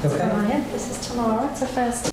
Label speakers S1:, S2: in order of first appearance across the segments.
S1: That's
S2: Okay.
S1: Brian. This is Tamara. It's a first.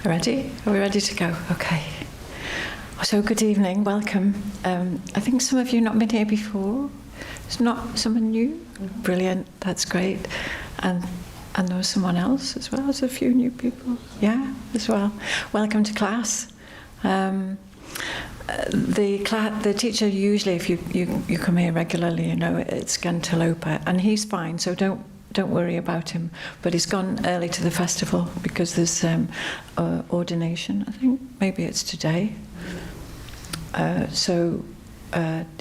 S2: Ready? Are we ready to go? Okay. So good evening, welcome. I think some of you not been here before. It's not someone new? Brilliant, that's great. And there was someone else as well. There's a few new people. Yeah, as well. Welcome to class. The teacher usually, if you come here regularly, you know it's Gantalopa, and he's fine. So don't worry about him. But he's gone early to the festival because there's ordination. I think maybe it's today. So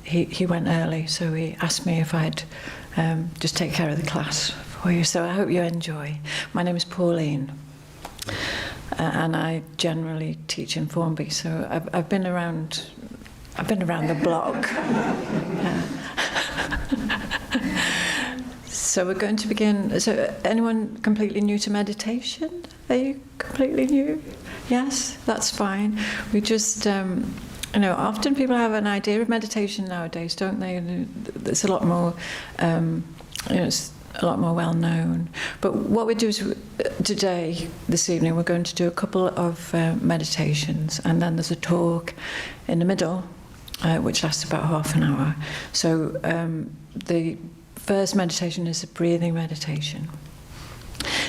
S2: he went early. So he asked me if I'd just take care of the class for you. So I hope you enjoy. My name is Pauline. And I generally teach in Formby, so I've been around the block. So we're going to begin. So anyone completely new to meditation? Are you completely new? Yes, that's fine. We just, often people have an idea of meditation nowadays, don't they? There's a lot more, it's a lot more well known. But what we do is today, this evening, we're going to do a couple of meditations, and then there's a talk in the middle, which lasts about half an hour. So the first meditation is a breathing meditation.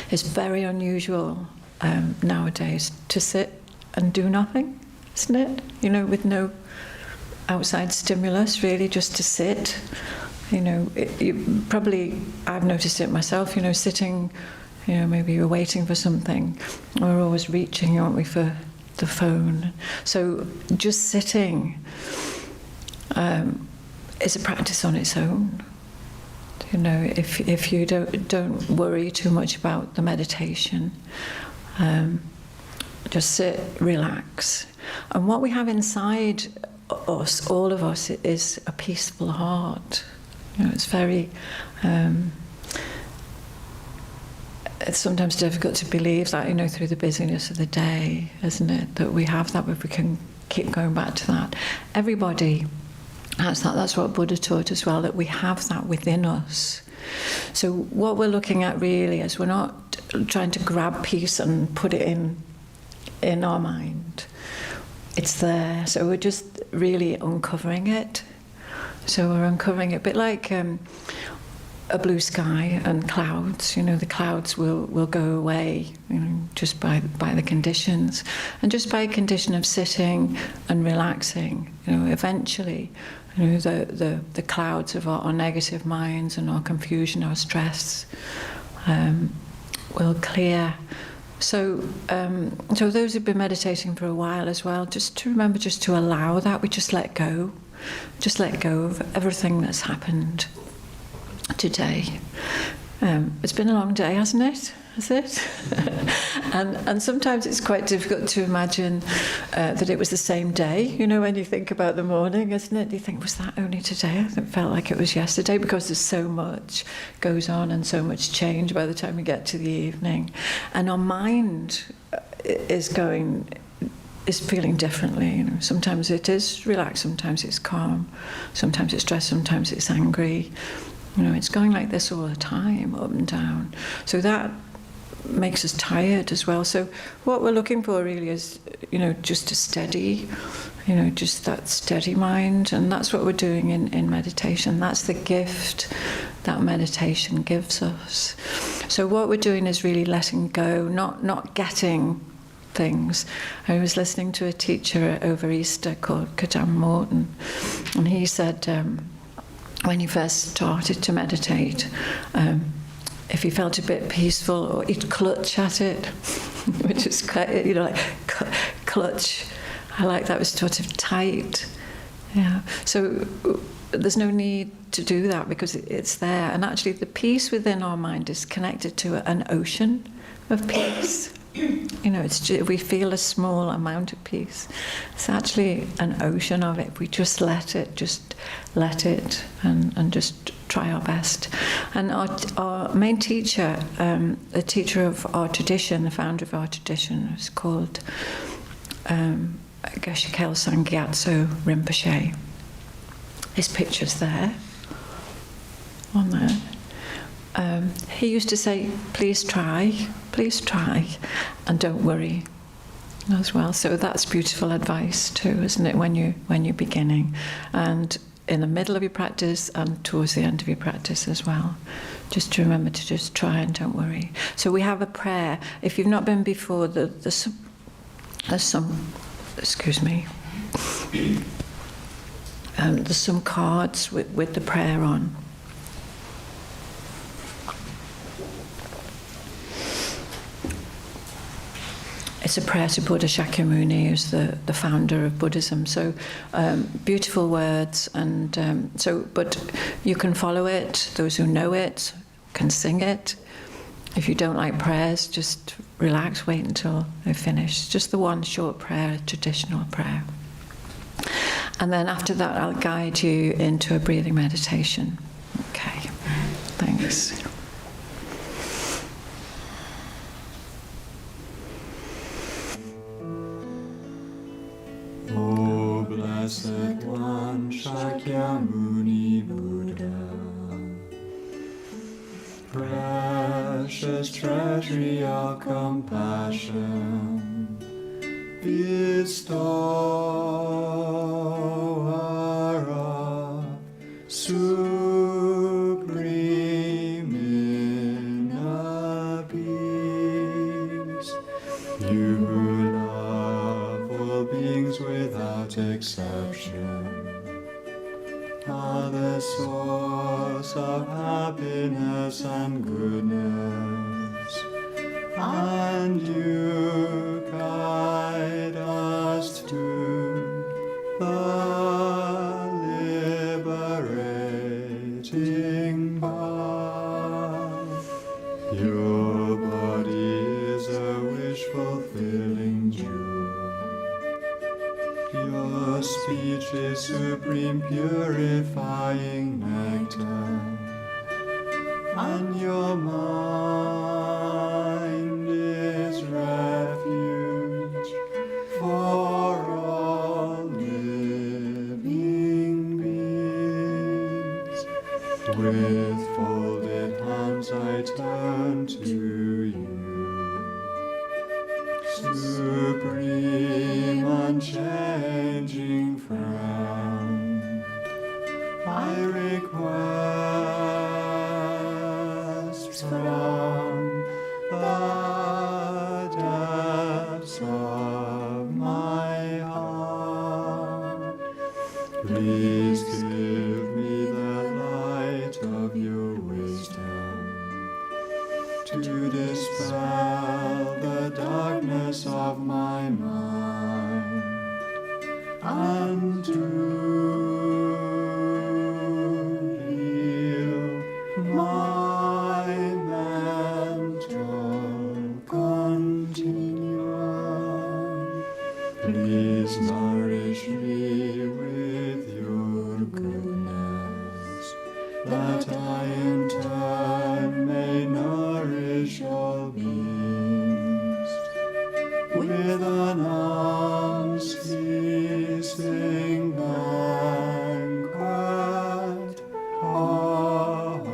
S2: It's very unusual nowadays to sit and do nothing, isn't it? With no outside stimulus, really, just to sit. I've noticed it myself, sitting, maybe you're waiting for something. We're always reaching, aren't we, for the phone. So just sitting is a practice on its own. If you don't worry too much about the meditation, just sit, relax. And what we have inside us, all of us, is a peaceful heart. It's very, it's sometimes difficult to believe that, through the busyness of the day, isn't it, that we have that, but we can keep going back to that. Everybody has that. That's what Buddha taught as well, that we have that within us. So what we're looking at really is we're not trying to grab peace and put it in our mind. It's there. So we're just really uncovering it. So we're uncovering it a bit like a blue sky and clouds. The clouds will go away, just by the conditions, and just by a condition of sitting and relaxing. Eventually, the clouds of our negative minds and our confusion, our stress, will clear. So those who've been meditating for a while as well, just to remember, just to allow that. We just let go. Just let go of everything that's happened today. It's been a long day, hasn't it? Has it? and sometimes it's quite difficult to imagine that it was the same day. When you think about the morning, isn't it? You think, was that only today? It felt like it was yesterday, because there's so much goes on and so much change by the time we get to the evening. And our mind is feeling differently. Sometimes it is relaxed, sometimes it's calm, sometimes it's stressed, sometimes it's angry. It's going like this all the time, up and down. So that makes us tired as well. So what we're looking for really is, just a steady, just that steady mind. And that's what we're doing in meditation. That's the gift that meditation gives us. So what we're doing is really letting go, not getting things. I was listening to a teacher over Easter called Kadam Morton, and he said when he first started to meditate, if he felt a bit peaceful, or he'd clutch at it, which is quite, like clutch. I like that, was sort of tight. Yeah. So there's no need to do that, because it's there. And actually the peace within our mind is connected to an ocean of peace. We feel a small amount of peace. It's actually an ocean of it. We just let it, and just try our best. And our main teacher, the teacher of our tradition, the founder of our tradition, is called Geshe Kelsang Gyatso Rinpoche. His picture's there, on there. He used to say, please try, and don't worry. as well. So that's beautiful advice too, isn't it? When you're beginning, and in the middle of your practice and towards the end of your practice as well. Just to remember to just try and don't worry. So we have a prayer. If you've not been before, there's some. Excuse me. There's some cards with the prayer on. It's a prayer to Buddha Shakyamuni, who's the founder of Buddhism. So beautiful words, and but you can follow it. Those who know it can sing it. If you don't like prayers, just relax, wait until they're finished. Just the one short prayer, a traditional prayer. And then after that, I'll guide you into a breathing meditation. Okay, thanks.
S3: O Blessed One, Shakyamuni Buddha, precious treasury of compassion, bestower of supreme inner peace, you who love all beings without exception, are the source of happiness and goodness, and you guide us to the liberating path. Your body is a wish-fulfilling jewel. Your speech is supreme purifying nectar, and your mind is refuge for all living beings. With folded hands I turn to you, supreme unchanging friend. I request from the depths of my heart, please give me the light of your wisdom to dispel the darkness of my mind, and to heal my mental continuum. Please nourish me with your goodness, that I in turn may nourish all beings with an unceasing banquet of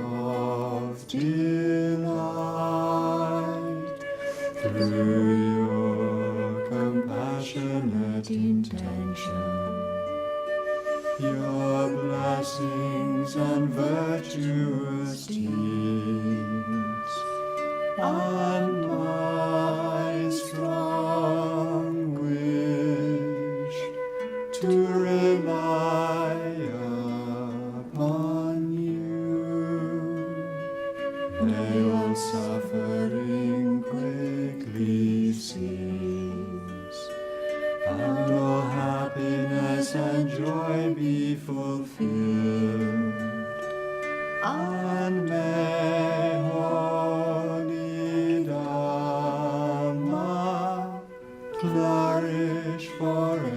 S3: delight. Through your compassionate intention, your blessings and virtuous deeds, and my strong wish to rely upon you. May all suffering quickly cease, and all happiness and joy be fulfilled, and may holy Dhamma flourish forevermore.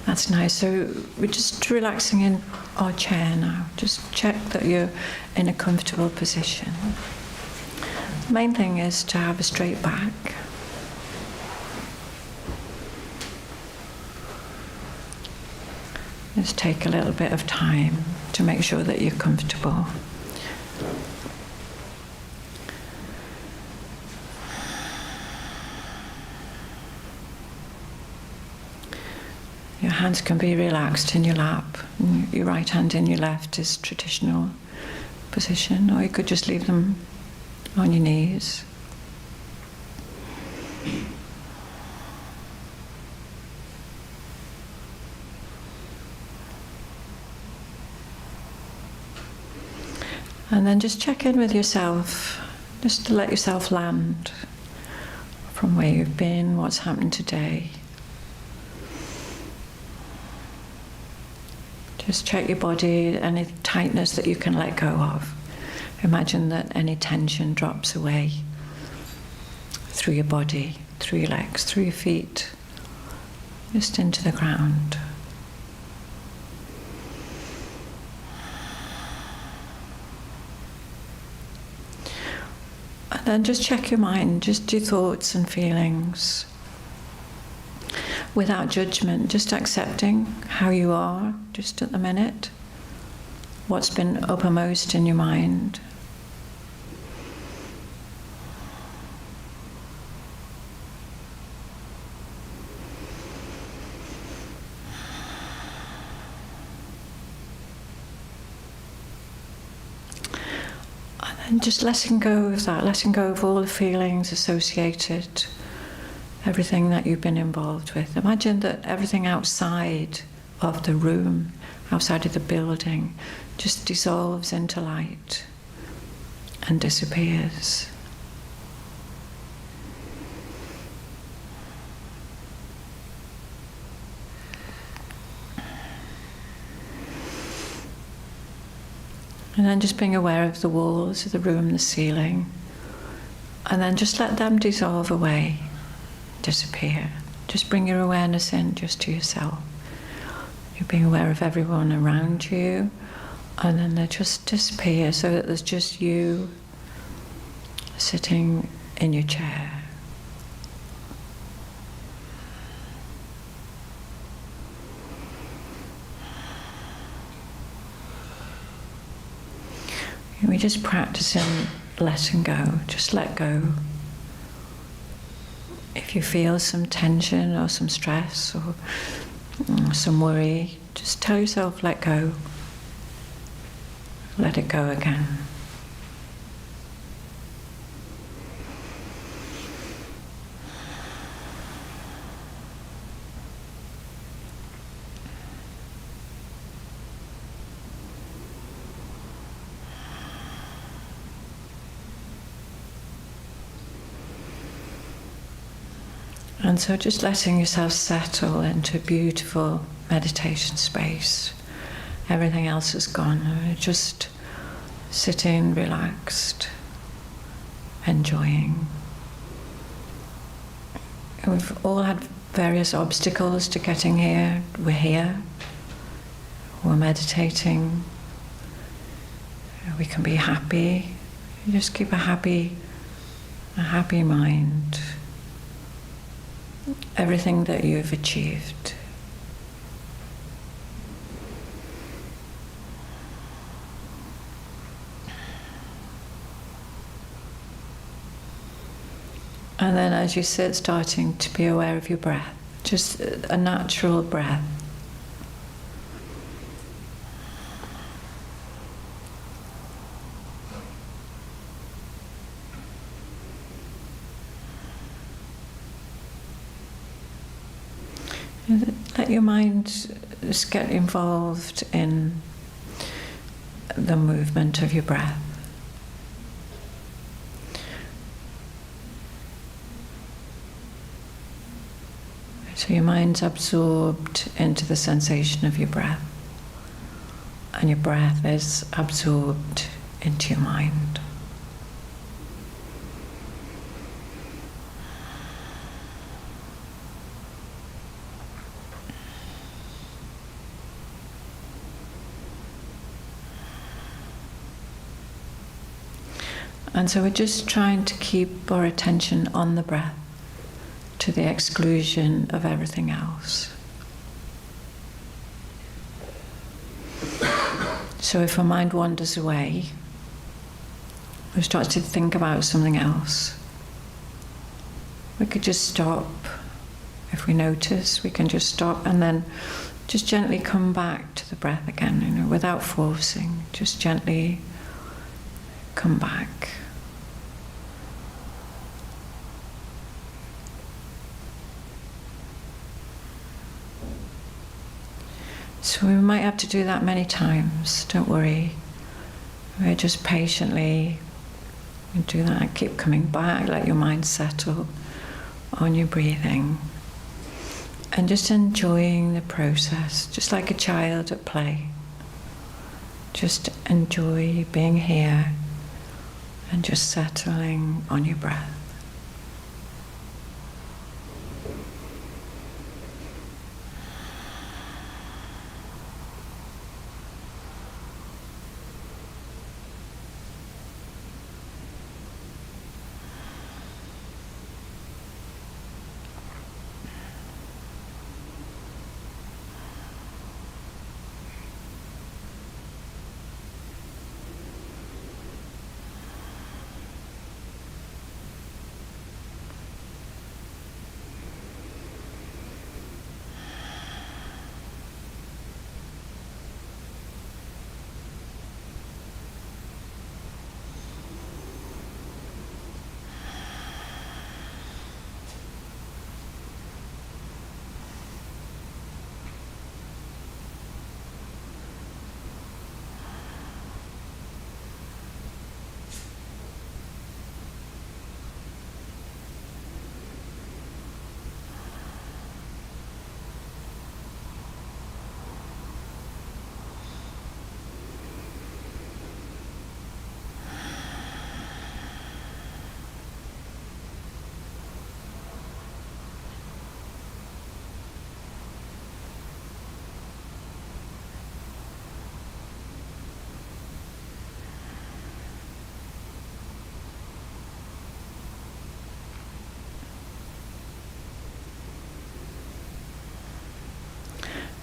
S2: That's nice. So we're just relaxing in our chair now. Just check that you're in a comfortable position. The main thing is to have a straight back. Just take a little bit of time to make sure that you're comfortable. Your hands can be relaxed in your lap. Your right hand in your left is traditional position, or you could just leave them on your knees. And then just check in with yourself, just to let yourself land from where you've been, what's happened today. Just check your body, any tightness that you can let go of. Imagine that any tension drops away through your body, through your legs, through your feet, just into the ground. And then just check your mind, just your thoughts and feelings. Without judgment, just accepting how you are, just at the minute. What's been uppermost in your mind. And just letting go of that, letting go of all the feelings associated, everything that you've been involved with. Imagine that everything outside of the room, outside of the building, just dissolves into light and disappears. And then just being aware of the walls of the room, the ceiling, and then just let them dissolve away, disappear. Just bring your awareness in just to yourself. You're being aware of everyone around you, and then they just disappear so that there's just you sitting in your chair. We're just practicing letting go, just let go. If you feel some tension or some stress or some worry, just tell yourself, let go. Let it go again. And so just letting yourself settle into a beautiful meditation space. Everything else is gone. Just sitting, relaxed, enjoying. We've all had various obstacles to getting here. We're here. We're meditating. We can be happy. You just keep a happy mind. Everything that you've achieved. And then as you sit, starting to be aware of your breath, just a natural breath. Let your mind just get involved in the movement of your breath. So your mind's absorbed into the sensation of your breath, and your breath is absorbed into your mind. And so we're just trying to keep our attention on the breath to the exclusion of everything else. So if our mind wanders away, we start to think about something else, we could just stop. If we notice, we can just stop and then just gently come back to the breath again, without forcing, just gently come back. So we might have to do that many times, don't worry. We're just patiently do that, keep coming back, let your mind settle on your breathing. And just enjoying the process, just like a child at play. Just enjoy being here and just settling on your breath.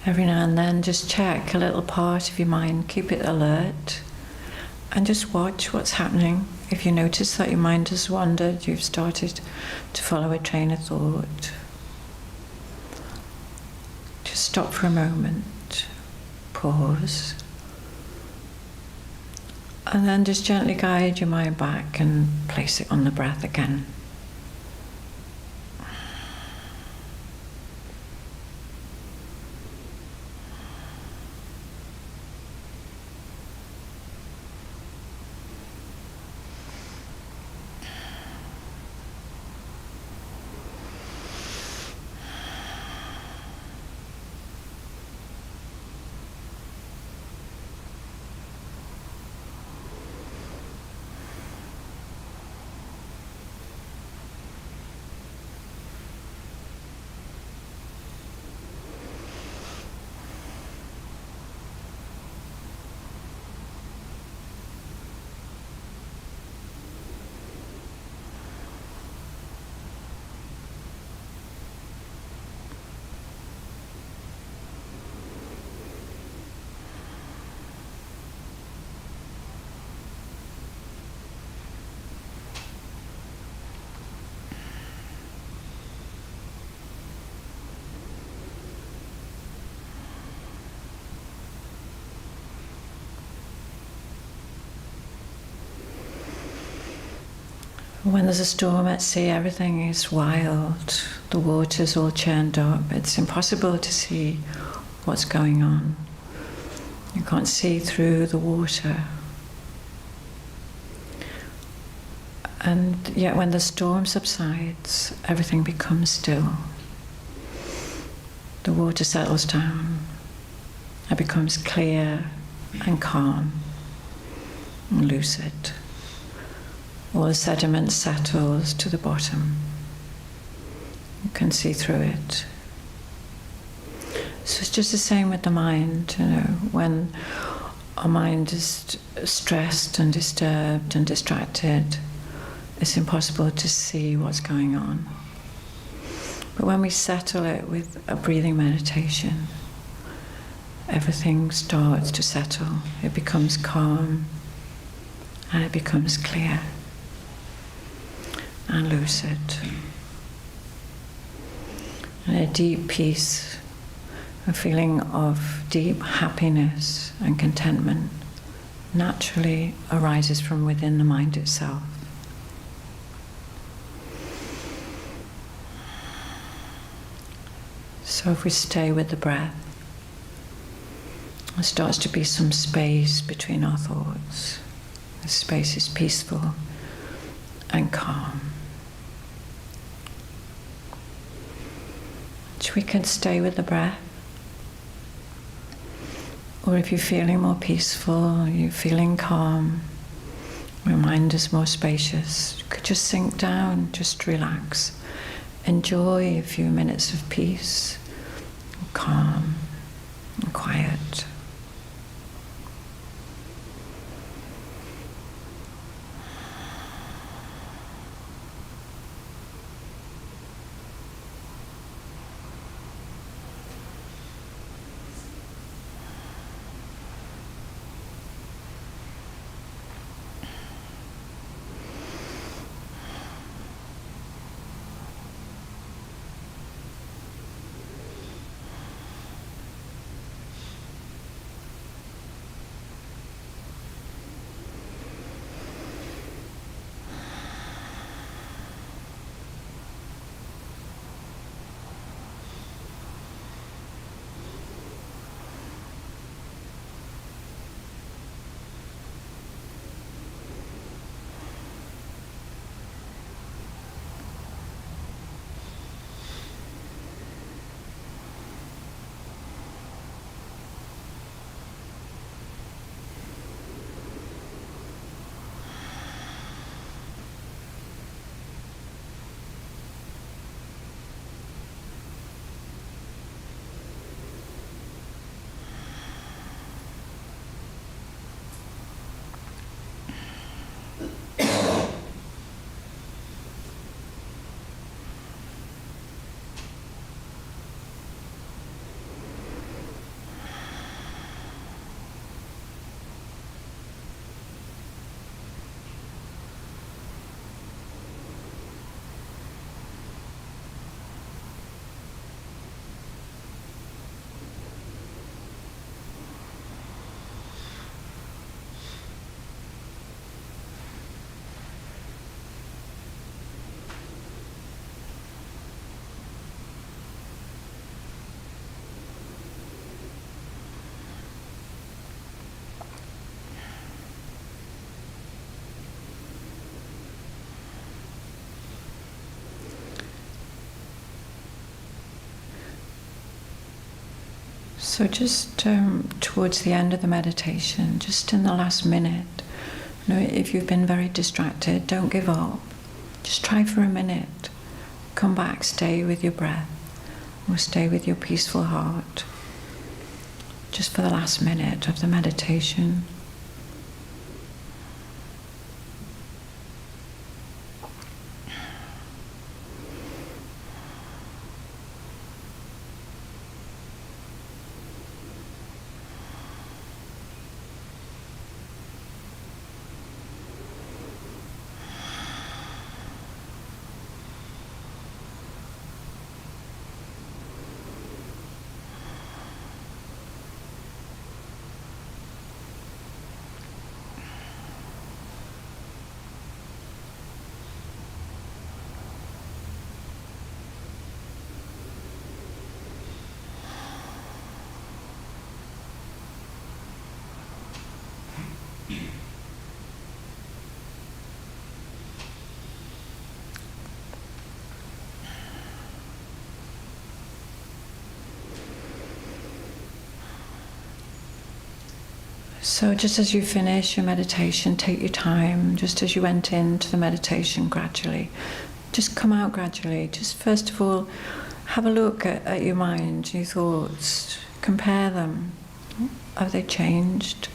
S2: Every now and then, just check a little part of your mind, keep it alert, and just watch what's happening. If you notice that your mind has wandered, you've started to follow a train of thought, just stop for a moment, pause, and then just gently guide your mind back and place it on the breath again. When there's a storm at sea, everything is wild. The water's all churned up. It's impossible to see what's going on. You can't see through the water. And yet when the storm subsides, everything becomes still. The water settles down. It becomes clear and calm and lucid. All the sediment settles to the bottom. You can see through it. So it's just the same with the mind, when our mind is stressed and disturbed and distracted, it's impossible to see what's going on. But when we settle it with a breathing meditation, everything starts to settle. It becomes calm and it becomes clear and lucid. And a deep peace, a feeling of deep happiness and contentment naturally arises from within the mind itself. So if we stay with the breath, there starts to be some space between our thoughts. The space is peaceful and calm. So we can stay with the breath. Or if you're feeling more peaceful, you're feeling calm, your mind is more spacious, you could just sink down, just relax. Enjoy a few minutes of peace, calm and quiet. So just towards the end of the meditation, just in the last minute, if you've been very distracted, don't give up. Just try for a minute. Come back, stay with your breath, or stay with your peaceful heart, just for the last minute of the meditation. So just as you finish your meditation, take your time, just as you went into the meditation gradually. Just come out gradually. Just first of all, have a look at your mind, your thoughts, compare them. Have they changed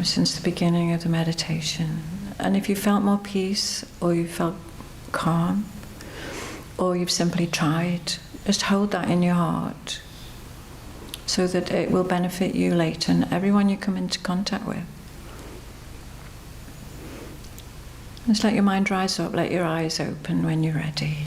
S2: since the beginning of the meditation? And if you felt more peace, or you felt calm, or you've simply tried, just hold that in your heart. so that it will benefit you later and everyone you come into contact with. Just let your mind rise up, let your eyes open when you're ready.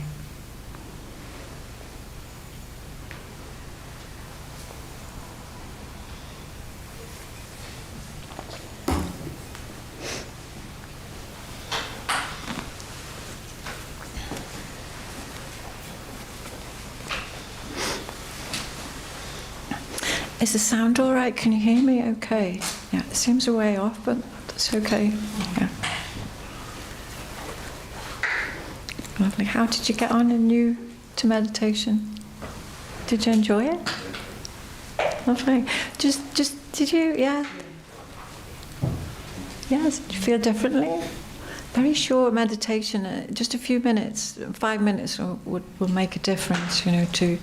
S2: Is the sound all right? Can you hear me okay? Yeah, it seems a way off, but that's okay. Yeah. Lovely. How did you get on and new to meditation? Did you enjoy it? Lovely. Did you, yeah? Yes, did you feel differently? Very short meditation, just a few minutes, 5 minutes will make a difference, to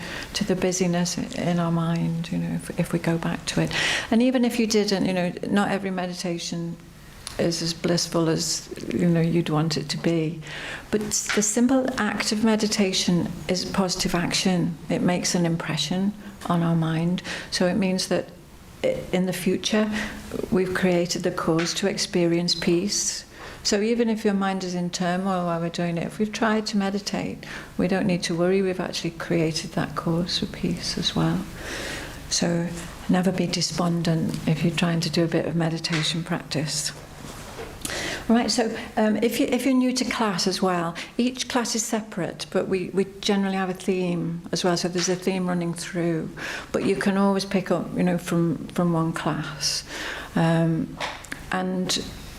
S2: the busyness in our mind, if we go back to it. And even if you didn't, not every meditation is as blissful as, you'd want it to be. But the simple act of meditation is positive action. It makes an impression on our mind. So it means that in the future, we've created the cause to experience peace. So even if your mind is in turmoil while we're doing it, if we've tried to meditate, we don't need to worry. We've actually created that cause for peace as well. So never be despondent if you're trying to do a bit of meditation practice. Right, so if you're new to class as well, each class is separate, but we generally have a theme as well, so there's a theme running through. But you can always pick up, from one class. And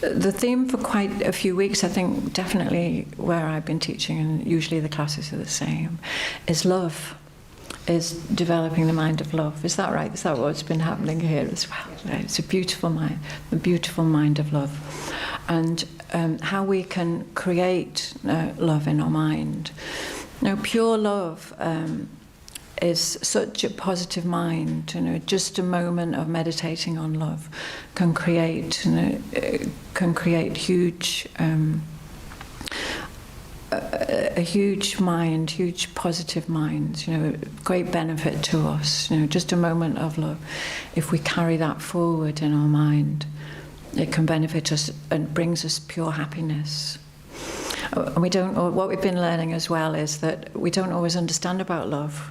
S2: the theme for quite a few weeks, I think definitely where I've been teaching, and usually the classes are the same, is love, is developing the mind of love. Is that right? Is that what's been happening here as well? Right? It's a beautiful mind, the beautiful mind of love. And how we can create love in our mind. Now, pure love is such a positive mind. Just a moment of meditating on love can create huge, a huge mind, huge positive minds. Great benefit to us. Just a moment of love. If we carry that forward in our mind, it can benefit us and brings us pure happiness. And what we've been learning as well is that we don't always understand about love.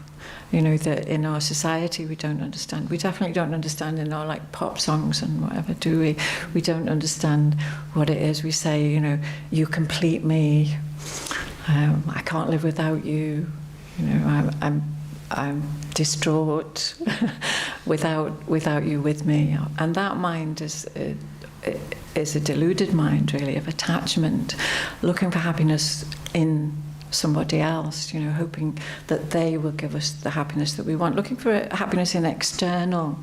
S2: That in our society we don't understand. We definitely don't understand in our pop songs and whatever, do we? We don't understand what it is. We say, you complete me. I can't live without you. I'm distraught without you with me. And that mind is a deluded mind, really, of attachment, looking for happiness in somebody else, hoping that they will give us the happiness that we want, looking for happiness in external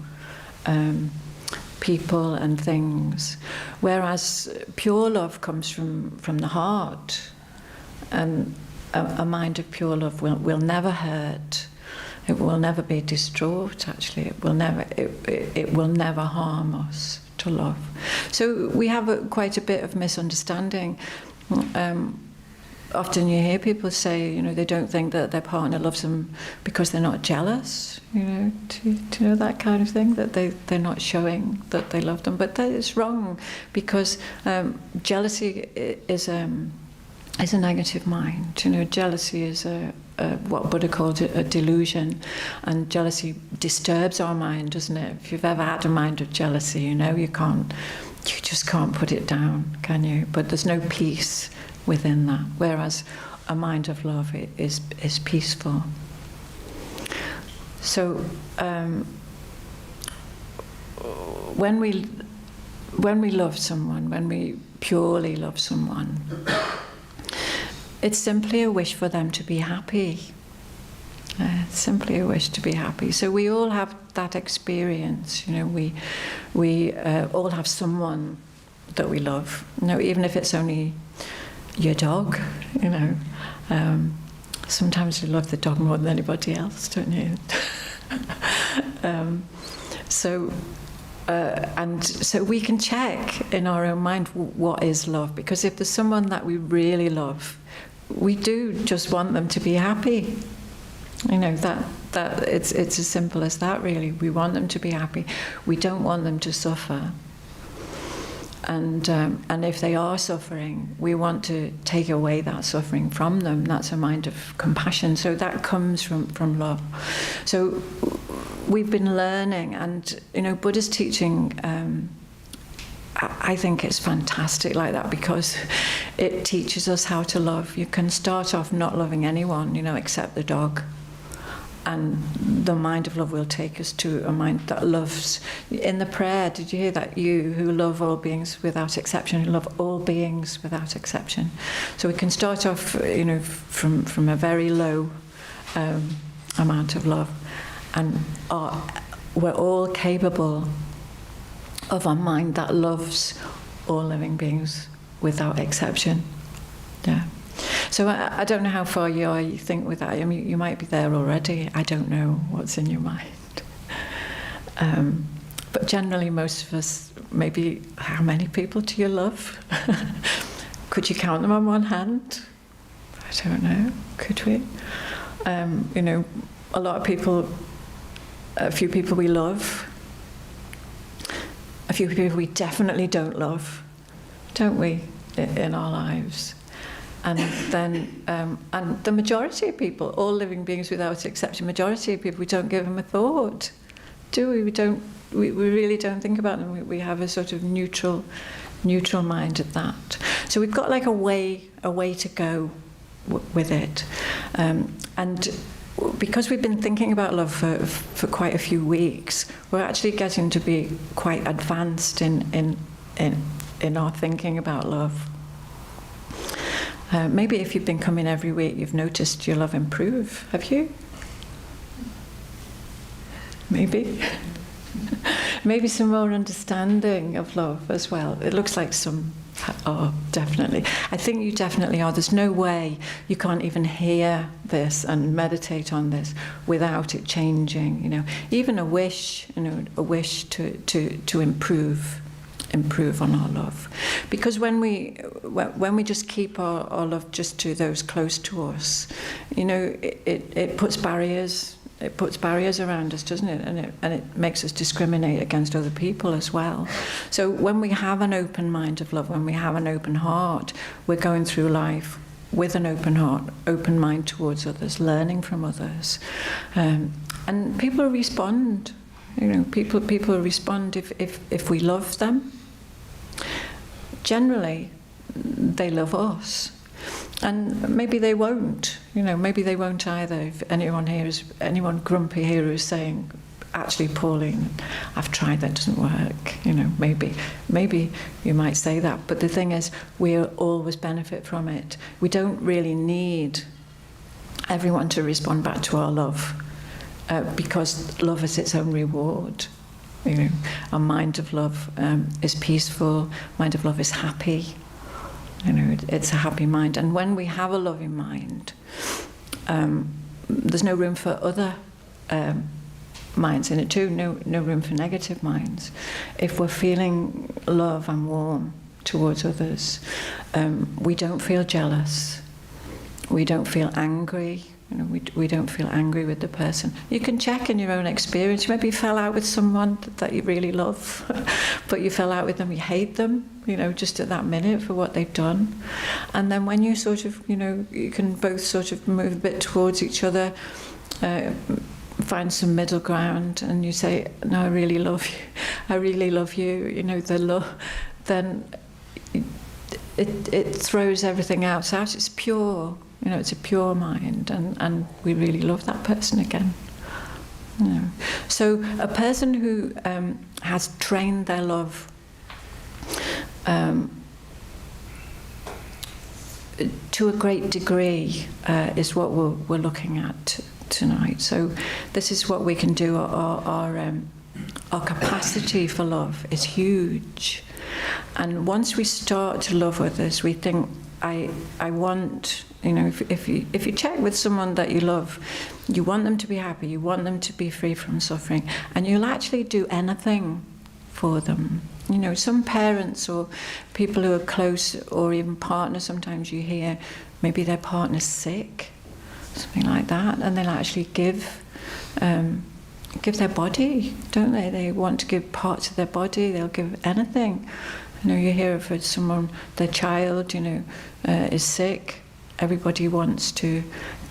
S2: people and things, whereas pure love comes from the heart, and a mind of pure love will never hurt. It will never be distraught. Actually, it will never harm us to love. So we have quite a bit of misunderstanding. Often you hear people say, they don't think that their partner loves them because they're not jealous, do you know that kind of thing, that they're not showing that they love them. But that is wrong, because jealousy is a negative mind. Jealousy is what Buddha called a delusion, and jealousy disturbs our mind, doesn't it? If you've ever had a mind of jealousy, you just can't put it down, can you? But there's no peace within that, whereas a mind of love is peaceful. So when we love someone, when we purely love someone, it's simply a wish for them to be happy. It's simply a wish to be happy. So we all have that experience. We all have someone that we love. Even if it's only your dog, sometimes you love the dog more than anybody else, don't you? So we can check in our own mind what is love, because if there's someone that we really love, we do just want them to be happy. it's as simple as that, really. We want them to be happy. We don't want them to suffer. And if they are suffering, we want to take away that suffering from them. That's a mind of compassion. So that comes from love. So we've been learning, and Buddha's teaching, I think it's fantastic like that, because it teaches us how to love. You can start off not loving anyone, except the dog. And the mind of love will take us to a mind that loves. In the prayer, did you hear that? You who love all beings without exception, who love all beings without exception. So we can start off, from a very low amount of love, and we're all capable of a mind that loves all living beings without exception. Yeah. So I don't know how far you think with that. I mean, you might be there already. I don't know what's in your mind. But generally, most of us, maybe, how many people do you love? Could you count them on one hand? I don't know. Could we? A lot of people, a few people we love, a few people we definitely don't love, don't we, in our lives? And then, and the majority of people, all living beings without exception, majority of people, we don't give them a thought, do we? We really don't think about them. We have a sort of neutral mind at that. So we've got like a way to go with it. And because we've been thinking about love for quite a few weeks, we're actually getting to be quite advanced in our thinking about love. Maybe if you've been coming every week, you've noticed your love improve. Have you? Maybe. Maybe some more understanding of love as well. It looks like some are, definitely. I think you definitely are. There's no way you can't even hear this and meditate on this without it changing. Even a wish, a wish to improve on our love, because when we just keep our love just to those close to us, it puts barriers. It puts barriers around us, doesn't it? And it makes us discriminate against other people as well. So when we have an open mind of love, when we have an open heart, we're going through life with an open heart, open mind towards others, learning from others, and people respond. People respond if we love them. Generally, they love us. And maybe they won't, maybe they won't either. If anyone grumpy here who's saying, actually, Pauline, I've tried, that doesn't work, maybe you might say that. But the thing is, we always benefit from it. We don't really need everyone to respond back to our love, because love is its own reward. A mind of love is peaceful, mind of love is happy. It's a happy mind. And when we have a loving mind, there's no room for other minds in it too, no room for negative minds. If we're feeling love and warm towards others, we don't feel jealous, we don't feel angry. We don't feel angry with the person. You can check in your own experience. Maybe you fell out with someone that you really love, but you fell out with them, you hate them, just at that minute for what they've done. And then when you sort of, you can both sort of move a bit towards each other, find some middle ground, and you say, no, I really love you. I really love you, the love, then it throws everything else out. It's pure. It's a pure mind, and we really love that person again. So a person who has trained their love to a great degree is what we're looking at tonight. So this is what we can do. Our capacity for love is huge, and once we start to love others, we think, I want. If you check with someone that you love, you want them to be happy, you want them to be free from suffering, and you'll actually do anything for them. Some parents or people who are close, or even partners, sometimes you hear maybe their partner's sick, something like that, and they'll actually give give their body, don't they? They want to give parts of their body. They'll give anything. You know, you hear of someone, their child, you know, is sick. Everybody wants to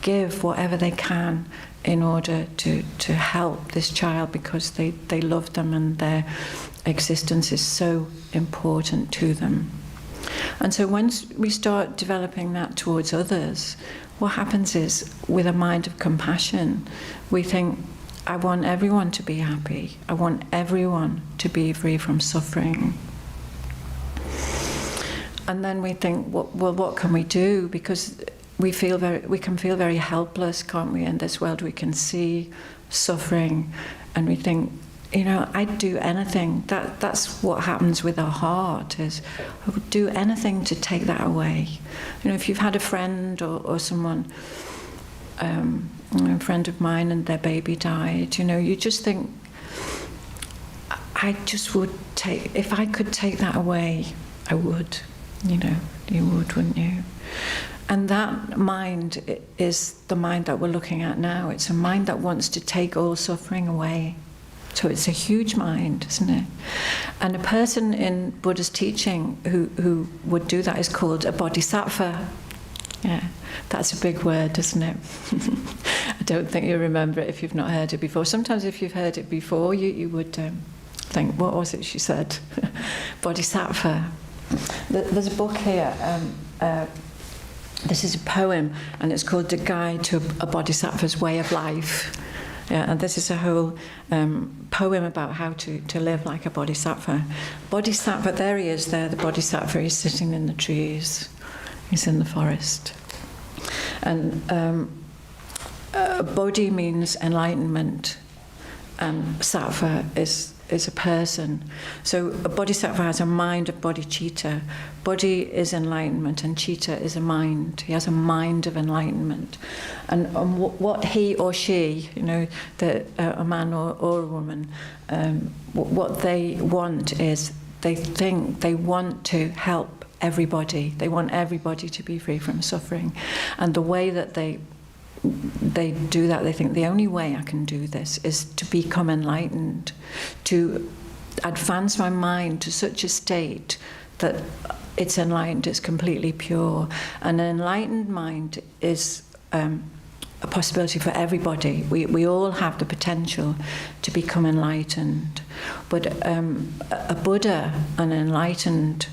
S2: give whatever they can in order to help this child because they love them and their existence is so important to them. And so once we start developing that towards others, what happens is, with a mind of compassion, we think, I want everyone to be happy. I want everyone to be free from suffering. And then we think, well, what can we do? Because we can feel very helpless, can't we? In this world, we can see suffering, and we think, you know, I'd do anything. That's what happens with our heart, is I would do anything to take that away. You know, if you've had a friend or someone, a friend of mine, and their baby died, you know, you just think, I just would take, if I could take that away, I would. You know, you would, wouldn't you? And that mind is the mind that we're looking at now. It's a mind that wants to take all suffering away. So it's a huge mind, isn't it? And a person in Buddha's teaching who would do that is called a bodhisattva. Yeah, that's a big word, isn't it? I don't think you remember it if you've not heard it before. Sometimes if you've heard it before, you would think, what was it she said? Bodhisattva. There's a book here. This is a poem, and it's called The Guide to a Bodhisattva's Way of Life. Yeah, and this is a whole poem about how to live like a bodhisattva. Bodhisattva, there he is there, the bodhisattva, he's sitting in the trees. He's in the forest. And bodhi means enlightenment, and sattva is a person. So a bodhisattva has a mind of bodhicitta. Bodhi is enlightenment and citta is a mind. He has a mind of enlightenment. And what he or she, you know, a man or a woman, what they want is, they think they want to help everybody. They want everybody to be free from suffering. And the way that they do that, they think the only way I can do this is to become enlightened, to advance my mind to such a state that it's enlightened, it's completely pure. An enlightened mind is a possibility for everybody. We all have the potential to become enlightened. But a Buddha, an enlightened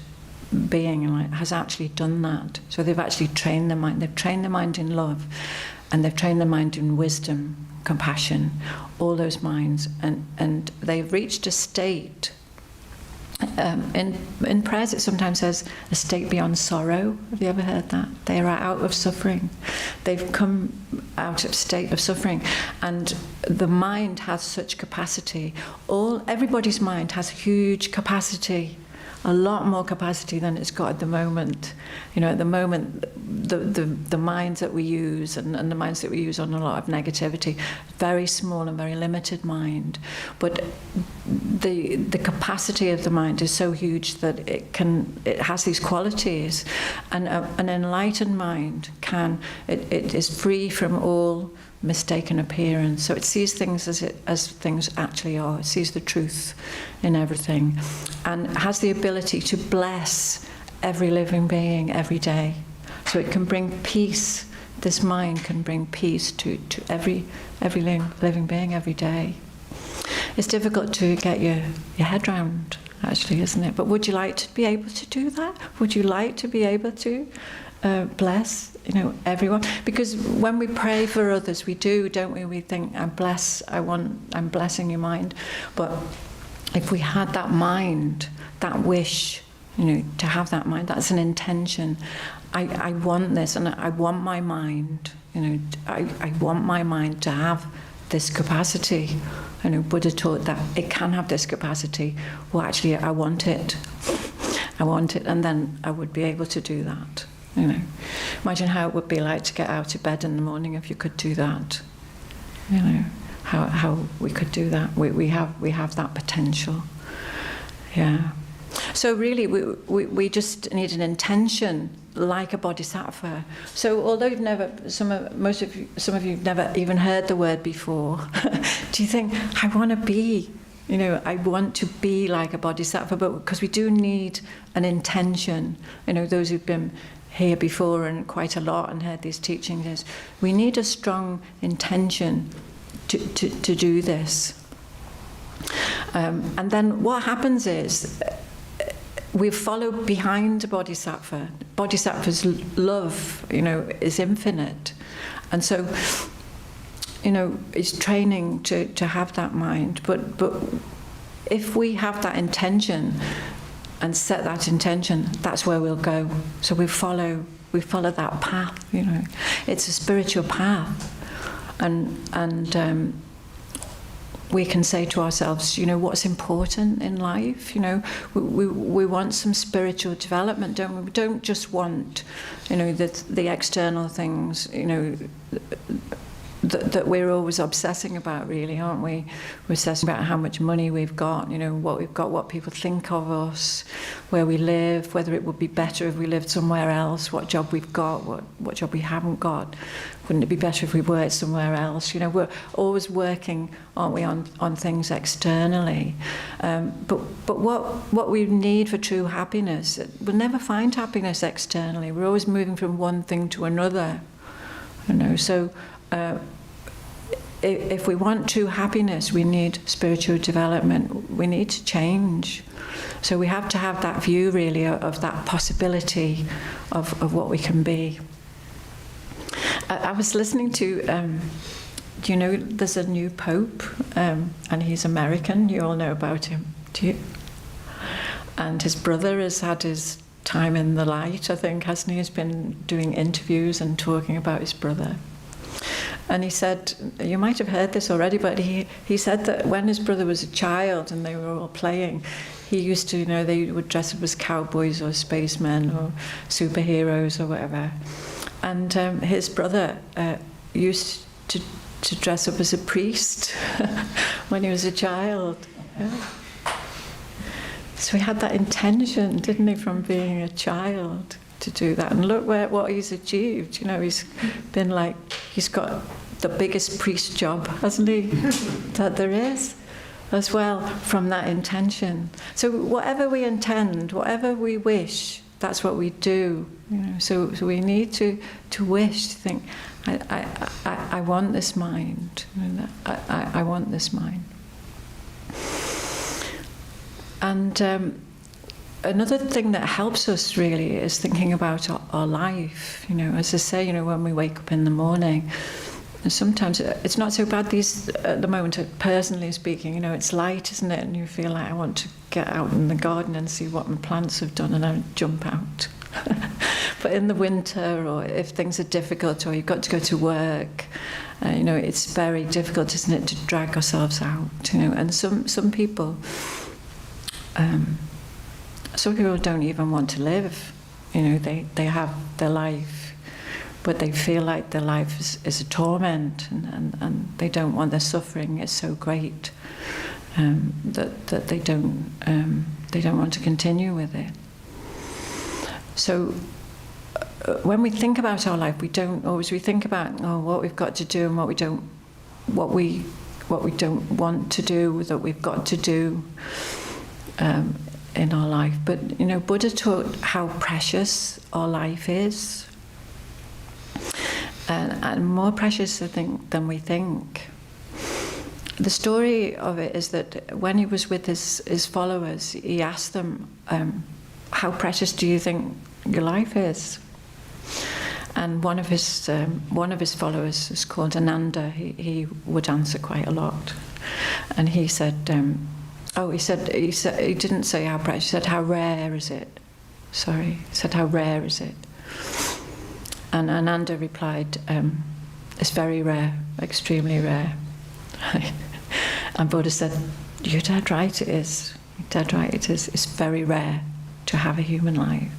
S2: being, has actually done that. So they've actually trained the mind. They've trained the mind in love. And they've trained the mind in wisdom, compassion, all those minds. And they've reached a state. In prayers, it sometimes says a state beyond sorrow. Have you ever heard that? They are out of suffering. They've come out of state of suffering. And the mind has such capacity. Everybody's mind has huge capacity. A lot more capacity than it's got at the moment. You know, at the moment, the minds that we use and the minds that we use on a lot of negativity, very small and very limited mind. But the capacity of the mind is so huge that it has these qualities, and an enlightened mind it is free from all mistaken appearance. So it sees things as things actually are. It sees the truth in everything, and has the ability to bless every living being every day. So it can bring peace. This mind can bring peace to every living being every day. It's difficult to get your head round, actually, isn't it? But would you like to be able to do that? Would you like to be able to bless, everyone? Because when we pray for others, we do, don't we? We think, I'm blessing your mind. But if we had that mind, that wish, to have that mind, that's an intention. I want this, and I want my mind, I want my mind to have this capacity. Buddha taught that it can have this capacity. Well, actually, I want it. I want it, and then I would be able to do that. Imagine how it would be like to get out of bed in the morning if you could do that. How we could do that. We have that potential. Yeah. So really, we just need an intention like a bodhisattva. So although you've never, some of you've never even heard the word before, do you think, I want to be, I want to be like a bodhisattva? But because we do need an intention, those who've been here before and quite a lot and heard these teachings, is we need a strong intention to do this. And then what happens is we follow behind a bodhisattva. Bodhisattva's love, is infinite. And so, it's training to have that mind. But if we have that intention and set that intention, that's where we'll go. So we follow that path, It's a spiritual path. And we can say to ourselves, what's important in life? We want some spiritual development, don't we? We don't just want, the external things, that we're always obsessing about, really, aren't we? We're obsessing about how much money we've got, what we've got, what people think of us, where we live, whether it would be better if we lived somewhere else, what job we've got, what job we haven't got. Wouldn't it be better if we worked somewhere else? We're always working, aren't we, on things externally. But what we need for true happiness, we'll never find happiness externally. We're always moving from one thing to another. So if we want true happiness, we need spiritual development. We need to change. So we have to have that view, really, of that possibility of what we can be. I was listening to, there's a new Pope, and he's American. You all know about him, do you? And his brother has had his time in the light, I think, hasn't he? He's been doing interviews and talking about his brother. And he said, you might have heard this already, but he said that when his brother was a child and they were all playing, he used to, they would dress up as cowboys or spacemen or superheroes or whatever. And his brother used to dress up as a priest when he was a child. Yeah. So he had that intention, didn't he, from being a child to do that. And look what he's achieved. He's been he's got the biggest priest job, hasn't he, that there is, as well, from that intention. So whatever we intend, whatever we wish, that's what we do. So we need to wish, to think, I want this mind. I want this mind. And another thing that helps us, really, is thinking about our life. As I say, when we wake up in the morning, and sometimes it's not so bad at the moment, personally speaking. It's light, isn't it? And you feel like, I want to get out in the garden and see what my plants have done, and I jump out. But in the winter, or if things are difficult, or you've got to go to work, it's very difficult, isn't it, to drag ourselves out. And some people don't even want to live. They have their life, but they feel like their life is a torment, and they don't want their suffering. It's so great that they don't want to continue with it. So when we think about our life, we think about what we've got to do and what we don't want to do, that we've got to do in our life. But Buddha taught how precious our life is, and more precious, I think, than we think. The story of it is that when he was with his followers, he asked them, how precious do you think your life is? And one of his followers is called Ananda. He would answer quite a lot, and he said, he didn't say how precious. He said, how rare is it? Sorry, he said, how rare is it? And Ananda replied, it's very rare, extremely rare. And Buddha said, you're dead right, it is. You're dead right, it is. It's very rare to have a human life.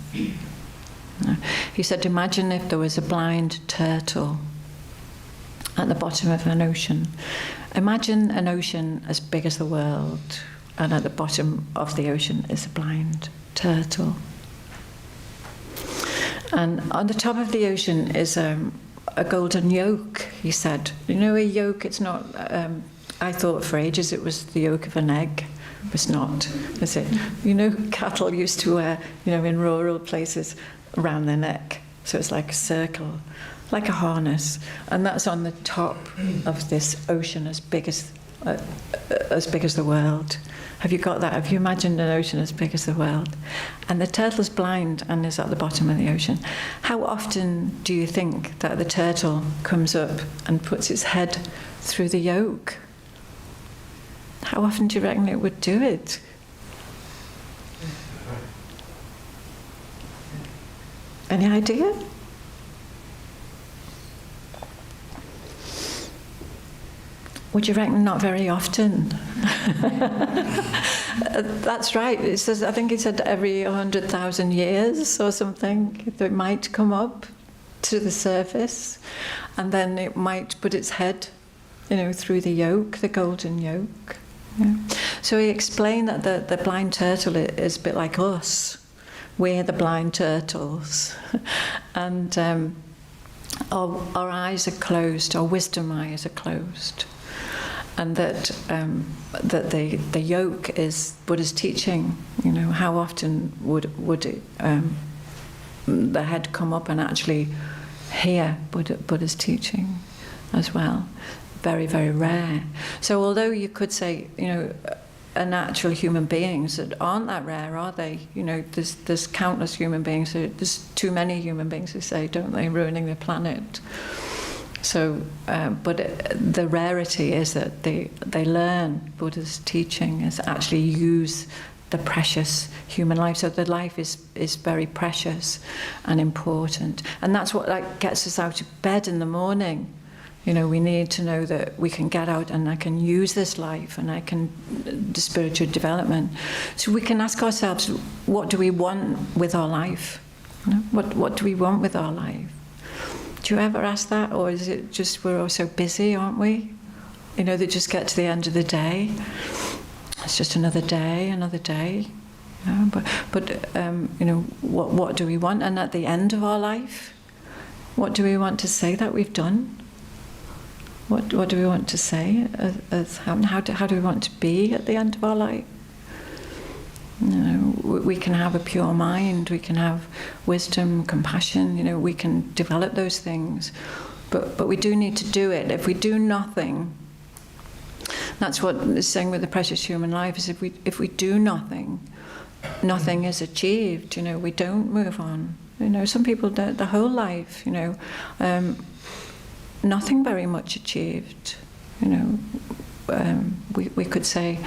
S2: He said, imagine if there was a blind turtle at the bottom of an ocean. Imagine an ocean as big as the world, And at the bottom of the ocean is a blind turtle. And on the top of the ocean is a golden yolk, he said. You know, a yolk, it's not, I thought for ages it was the yolk of an egg. It's not, is it? You know, cattle used to wear, you know, in rural places, around their neck. So it's like a circle, like a harness. And that's on the top of this ocean as big as the world. Have you got that? Have you imagined an ocean as big as the world? And the turtle's blind and is at the bottom of the ocean. How often do you think that the turtle comes up and puts its head through the yolk? How often do you reckon it would do it? Any idea? Would you reckon not very often? That's right. It says, I think he said every 100,000 years or something, it might come up to the surface, and then it might put its head, you know, through the yolk, the golden yolk. Yeah. So he explained that the blind turtle is a bit like us. We're the blind turtles, and our eyes are closed. Our wisdom eyes are closed. And that the yoke is Buddha's teaching. You know, how often would it, the head come up and actually hear Buddha's teaching as well? Very, very rare. So although you could say, you know, natural human beings that aren't that rare, are they? You know, there's countless human beings. There's too many human beings who say, don't they, ruining the planet. So, but the rarity is that they learn Buddha's teaching is actually use the precious human life. So the life is very precious and important. And that's what like gets us out of bed in the morning. You know, we need to know that we can get out and I can use this life and I can do spiritual development. So we can ask ourselves, what do we want with our life? You know, what do we want with our life? Do you ever ask that, or is it just we're all so busy, aren't we? You know, they just get to the end of the day. It's just another day. You know, but you know, what do we want? And at the end of our life, what do we want to say that we've done? What do we want to say? How do we want to be at the end of our life? You know, we can have a pure mind, we can have wisdom, compassion, you know, we can develop those things. But we do need to do it. If we do nothing, that's what is saying with the precious human life, is if we do nothing, nothing is achieved, you know, we don't move on. You know, some people, the whole life, you know, nothing very much achieved, you know. We could say,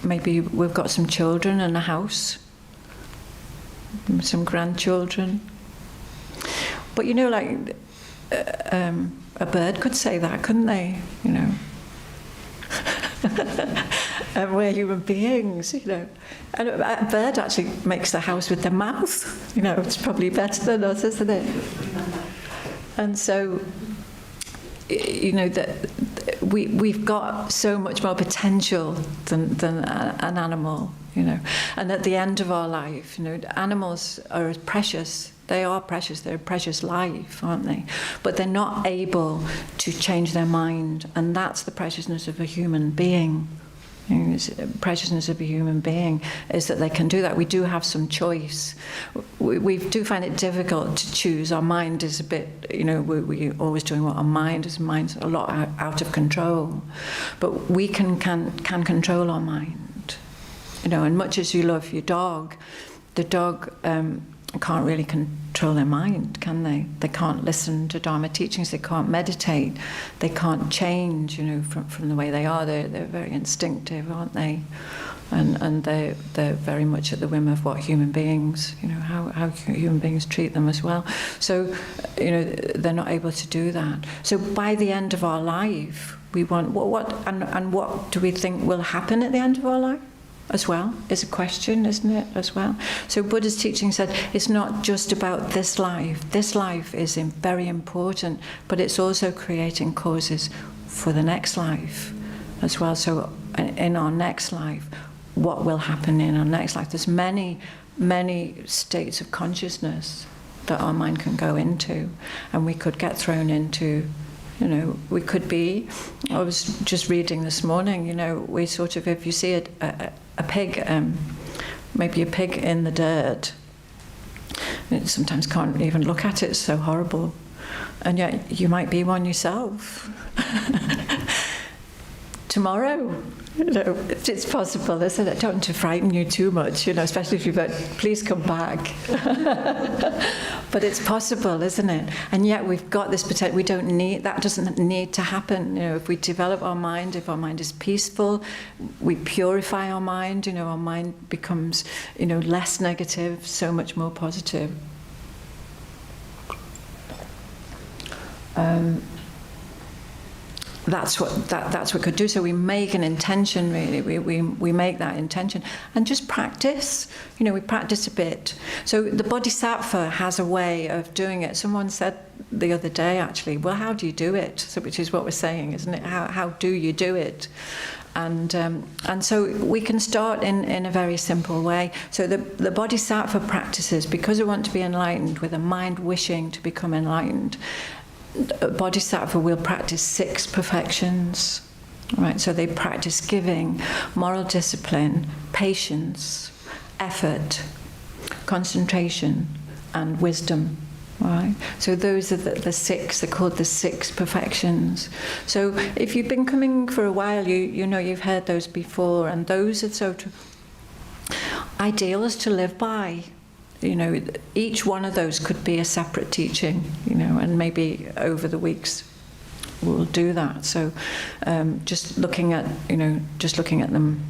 S2: maybe we've got some children and a house, some grandchildren. But you know, like a bird could say that, couldn't they? You know, and we're human beings, you know. And a bird actually makes the house with their mouth. You know, it's probably better than us, isn't it? And so, you know, that we've got so much more potential than an animal, you know. And at the end of our life, you know, animals are precious. They are precious. They're a precious life, aren't they? But they're not able to change their mind, and that's the preciousness of a human being. You know, preciousness of a human being is that they can do that. We do have some choice. We do find it difficult to choose. Our mind is a bit, you know, we're always doing what our mind is. Mind's a lot out of control. But we can control our mind. You know, and much as you love your dog, the dog can't really control their mind, can they? They can't listen to Dharma teachings, they can't meditate, they can't change, you know, from the way they are. They're very instinctive, aren't they? And they're very much at the whim of what human beings, you know, how human beings treat them as well. So, you know, they're not able to do that. So by the end of our life, we want, what do we think will happen at the end of our life? As well, is a question, isn't it, as well? So Buddha's teaching said it's not just about this life. This life is very important, but it's also creating causes for the next life as well. So in our next life, what will happen in our next life. There's many states of consciousness that our mind can go into, and we could get thrown into, we could be, I was just reading this morning, we sort of, if you see a pig, maybe a pig in the dirt, you sometimes can't even look at it, it's so horrible. And yet you might be one yourself. Tomorrow, it's possible, isn't it? I don't want to frighten you too much, especially if you've got, please come back. But it's possible, isn't it? And yet we've got this potential, that doesn't need to happen. If we develop our mind, if our mind is peaceful, we purify our mind, our mind becomes, less negative, so much more positive. That's what we could do. So we make an intention, really. We make that intention and just practice. We practice a bit. So the Bodhisattva has a way of doing it. Someone said the other day, actually, well, how do you do it? So, which is what we're saying, isn't it? How do you do it? And so we can start in a very simple way. So the Bodhisattva practices, because we want to be enlightened with a mind wishing to become enlightened, Bodhisattva will practice 6 perfections, right? So they practice giving, moral discipline, patience, effort, concentration, and wisdom, right? So those are the 6, they're called the 6 perfections. So if you've been coming for a while, you've heard those before, and those are sort of ideals to live by. Each one of those could be a separate teaching, and maybe over the weeks we'll do that. So just looking at them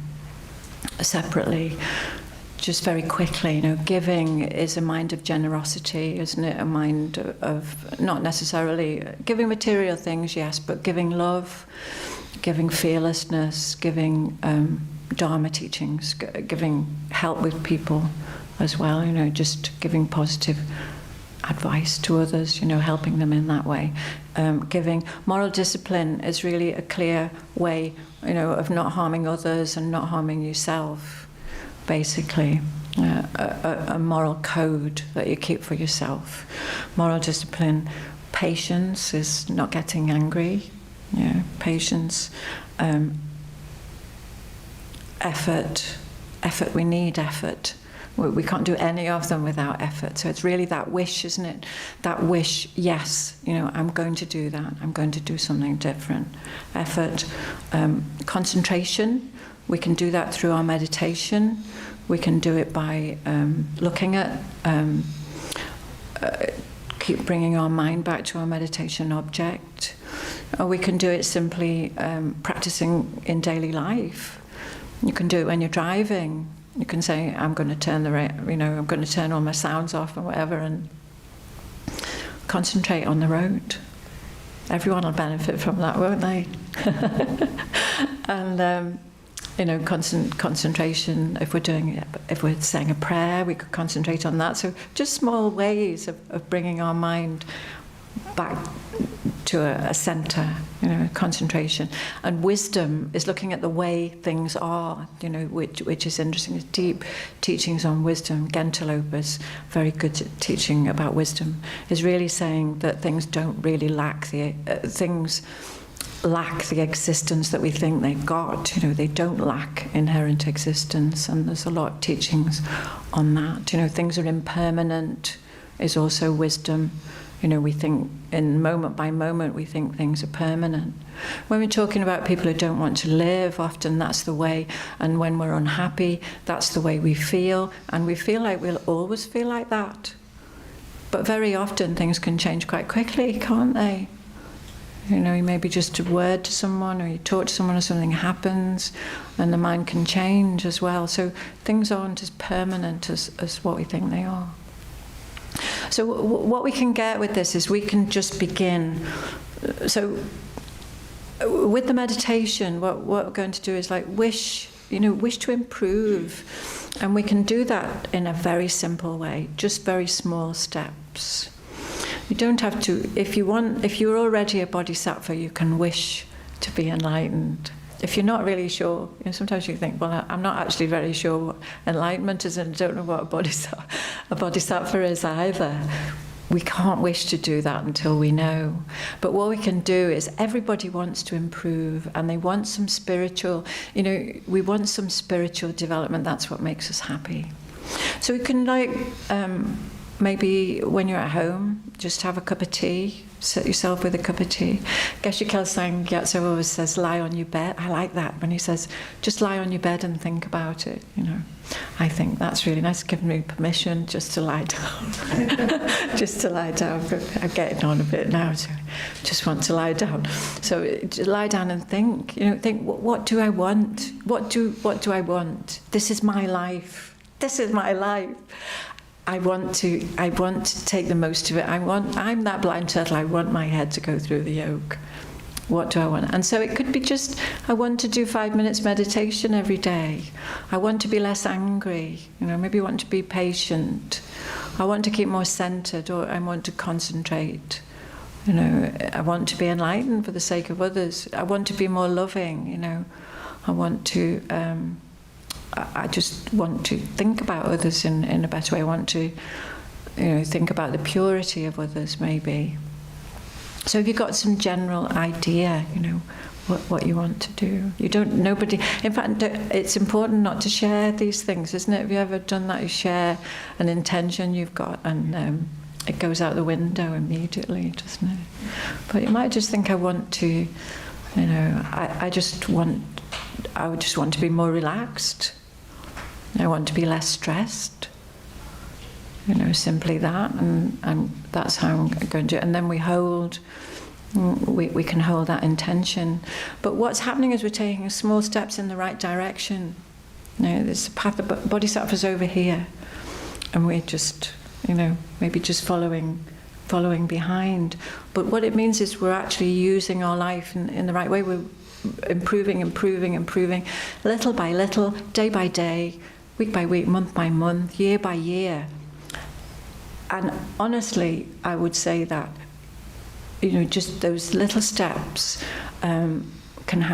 S2: separately, just very quickly, giving is a mind of generosity, isn't it? A mind of not necessarily giving material things, yes, but giving love, giving fearlessness, giving Dharma teachings, giving help with people as well, just giving positive advice to others, helping them in that way. Giving moral discipline is really a clear way, of not harming others and not harming yourself, basically. A moral code that you keep for yourself. Moral discipline. Patience is not getting angry. Patience. Effort. We need effort. We can't do any of them without effort. So it's really that wish, isn't it? That wish, yes, I'm going to do that. I'm going to do something different. Effort, concentration. We can do that through our meditation. We can do it by looking at, keep bringing our mind back to our meditation object. Or we can do it simply practicing in daily life. You can do it when you're driving. You can say, I'm going to turn I'm going to turn all my sounds off and whatever, and concentrate on the road. Everyone will benefit from that, won't they? And concentration. If we're saying a prayer, we could concentrate on that. So just small ways of bringing our mind back to a center, concentration. And wisdom is looking at the way things are, which is interesting. It's deep teachings on wisdom. Gentleopa's very good at teaching about wisdom, is really saying that things don't really lack the existence that we think they've got. They don't lack inherent existence, and there's a lot of teachings on that. Things are impermanent is also wisdom. We think in moment by moment, we think things are permanent. When we're talking about people who don't want to live, often that's the way, and when we're unhappy, that's the way we feel, and we feel like we'll always feel like that. But very often things can change quite quickly, can't they? Maybe just a word to someone, or you talk to someone, or something happens, and the mind can change as well. So things aren't as permanent as what we think they are. So what we can get with this is we can just begin. So with the meditation, what we're going to do is wish to improve. And we can do that in a very simple way, just very small steps. You don't have to, if you're already a bodhisattva, you can wish to be enlightened. if you're not really sure, sometimes you think, well, I'm not actually very sure what enlightenment is, and I don't know what a bodhisattva is either. We can't wish to do that until we know. But what we can do is, everybody wants to improve, and they want some spiritual, we want some spiritual development. That's what makes us happy. So we can, maybe when you're at home, just have a cup of tea, sit yourself with a cup of tea. Geshe Kelsang Gyatso always says, lie on your bed. I like that when he says, just lie on your bed and think about it, I think that's really nice, giving me permission just to lie down. Just to lie down. I'm getting on a bit now, so just want to lie down. So just lie down and think, think, what do I want? What do I want? This is my life. This is my life. I want to take the most of it. I'm that blind turtle. I want my head to go through the yoke. What do I want? And so it could be just, I want to do 5 minutes meditation every day. I want to be less angry. Maybe I want to be patient. I want to keep more centered, or I want to concentrate. I want to be enlightened for the sake of others. I want to be more loving. I want to. I just want to think about others in a better way. I want to, think about the purity of others, maybe. So if you've got some general idea, what you want to do. In fact, it's important not to share these things, isn't it? Have you ever done that? You share an intention you've got, and it goes out the window immediately, doesn't it? But you might just think, I want to, I would just want to be more relaxed. I want to be less stressed. Simply that, and that's how I'm going to do it. And then we can hold that intention. But what's happening is we're taking small steps in the right direction. There's a path of bodhisattvas over here, and we're just, maybe just following behind. But what it means is we're actually using our life in the right way. We're improving, little by little, day by day, week by week, month by month, year by year. And honestly, I would say that, just those little steps can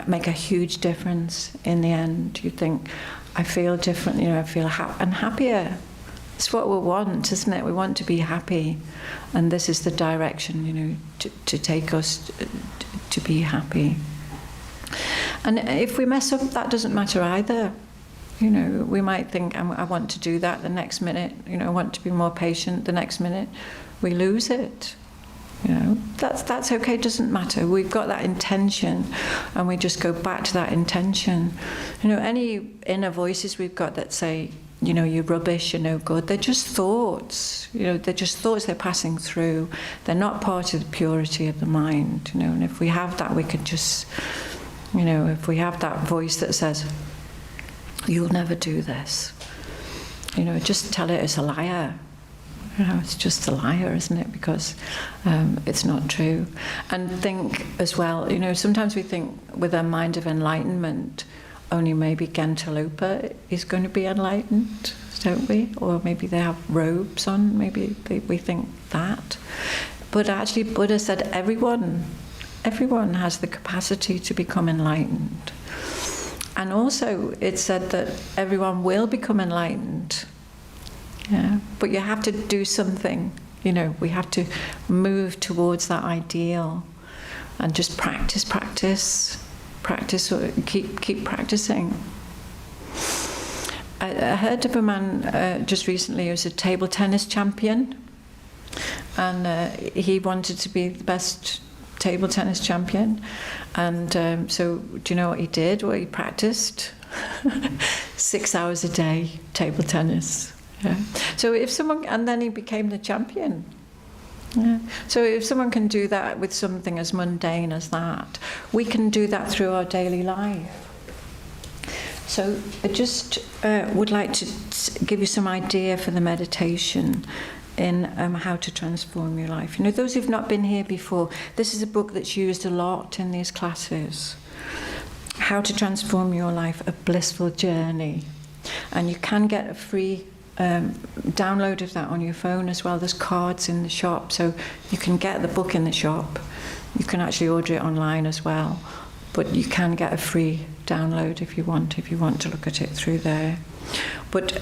S2: make a huge difference in the end. You think, I feel different, I feel happier. It's what we want, isn't it? We want to be happy. And this is the direction, to take us to be happy. And if we mess up, that doesn't matter either. We might think, I want to do that. The next minute, I want to be more patient. The next minute, we lose it. That's okay. It doesn't matter. We've got that intention, and we just go back to that intention. Any inner voices we've got that say, you're rubbish, you're no good. They're just thoughts. They're just thoughts. They're passing through. They're not part of the purity of the mind. And if we have that, we could just, if we have that voice that says, you'll never do this. Just tell it it's a liar. It's just a liar, isn't it? Because it's not true. And think as well, sometimes we think with a mind of enlightenment, only maybe Gentalopa is going to be enlightened, don't we? Or maybe they have robes on, maybe we think that. But actually Buddha said everyone has the capacity to become enlightened. And also, it said that everyone will become enlightened. Yeah, but you have to do something. We have to move towards that ideal, and just practice, or keep practicing. I heard of a man just recently who was a table tennis champion, and he wanted to be the best table tennis champion, and so do you know what he did? Well, he practiced 6 hours a day table tennis. Yeah. So if someone, and then he became the champion. Yeah. So if someone can do that with something as mundane as that, we can do that through our daily life. So I just would like to give you some idea for the meditation in how to transform your life. Those who've not been here before, this is a book that's used a lot in these classes. How to Transform Your Life, A Blissful Journey. And you can get a free download of that on your phone as well. There's cards in the shop, so you can get the book in the shop. You can actually order it online as well. but you can get a free download if you want to look at it through there. But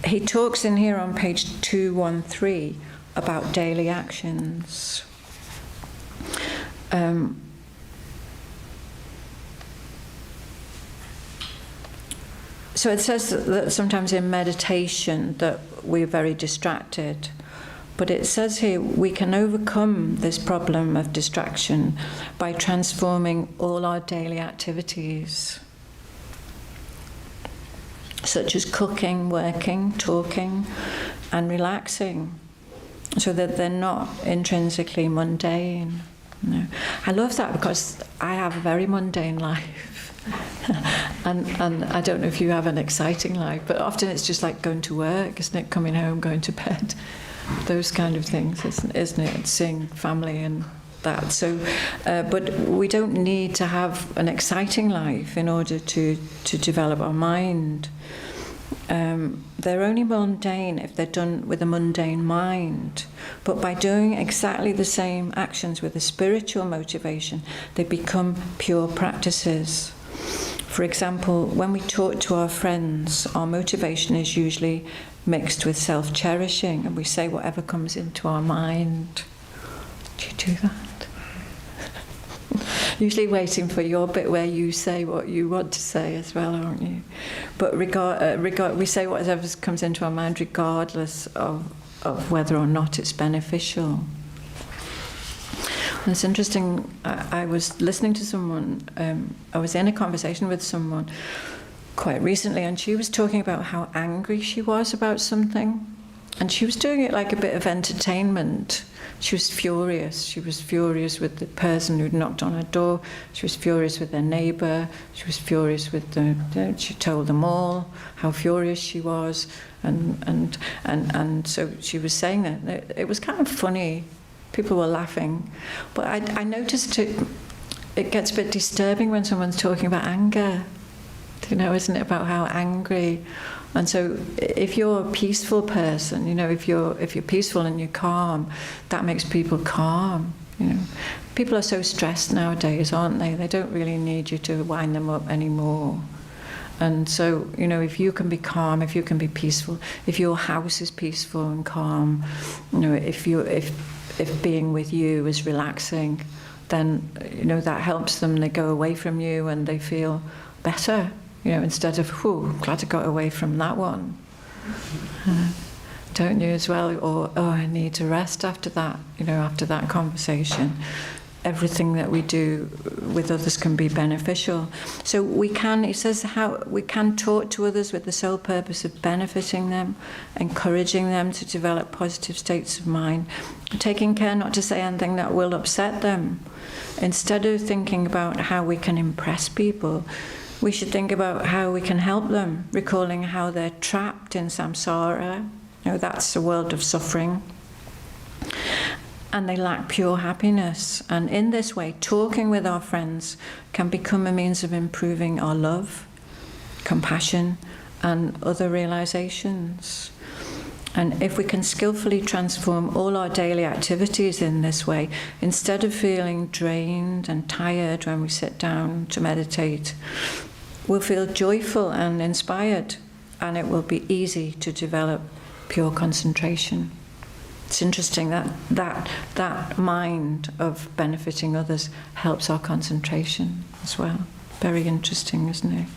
S2: he talks in here on page 213 about daily actions. So it says that sometimes in meditation that we're very distracted, but it says here we can overcome this problem of distraction by transforming all our daily activities, such as cooking, working, talking, and relaxing, so that they're not intrinsically mundane. No. I love that because I have a very mundane life. and I don't know if you have an exciting life, but often it's just like going to work, isn't it? Coming home, going to bed, those kind of things, isn't it? Seeing family and that. So, but we don't need to have an exciting life in order to develop our mind. They're only mundane if they're done with a mundane mind. But by doing exactly the same actions with a spiritual motivation, they become pure practices. For example, when we talk to our friends, our motivation is usually mixed with self-cherishing, and we say whatever comes into our mind. Do you do that? Usually waiting for your bit where you say what you want to say as well, aren't you? But we say whatever comes into our mind regardless of whether or not it's beneficial. And it's interesting, I was listening to someone, I was in a conversation with someone quite recently, and she was talking about how angry she was about something. And she was doing it like a bit of entertainment. She was furious. She was furious with the person who'd knocked on her door. She was furious with their neighbour. She was furious with she told them all how furious she was. And so she was saying that. It was kind of funny. People were laughing. But I noticed it gets a bit disturbing when someone's talking about anger. You know, isn't it, about how angry? And so if you're a peaceful person, you know, if you're peaceful and you're calm, that makes people calm, you know. People are so stressed nowadays, aren't they? They don't really need you to wind them up anymore. And so, you know, if you can be calm, if you can be peaceful, if your house is peaceful and calm, you know, if being with you is relaxing, then, you know, that helps them. They go away from you and they feel better. You know, instead of, I'm glad I got away from that one. Don't you as well? Or, I need to rest after that, you know, after that conversation. Everything that we do with others can be beneficial. So we can, it says, how we can talk to others with the sole purpose of benefiting them, encouraging them to develop positive states of mind, taking care not to say anything that will upset them. Instead of thinking about how we can impress people, we should think about how we can help them, recalling how they're trapped in samsara. You know, that's a world of suffering. And they lack pure happiness. And in this way, talking with our friends can become a means of improving our love, compassion, and other realizations. And if we can skillfully transform all our daily activities in this way, instead of feeling drained and tired when we sit down to meditate, we'll feel joyful and inspired, and it will be easy to develop pure concentration. It's interesting that mind of benefiting others helps our concentration as well. Very interesting, isn't it?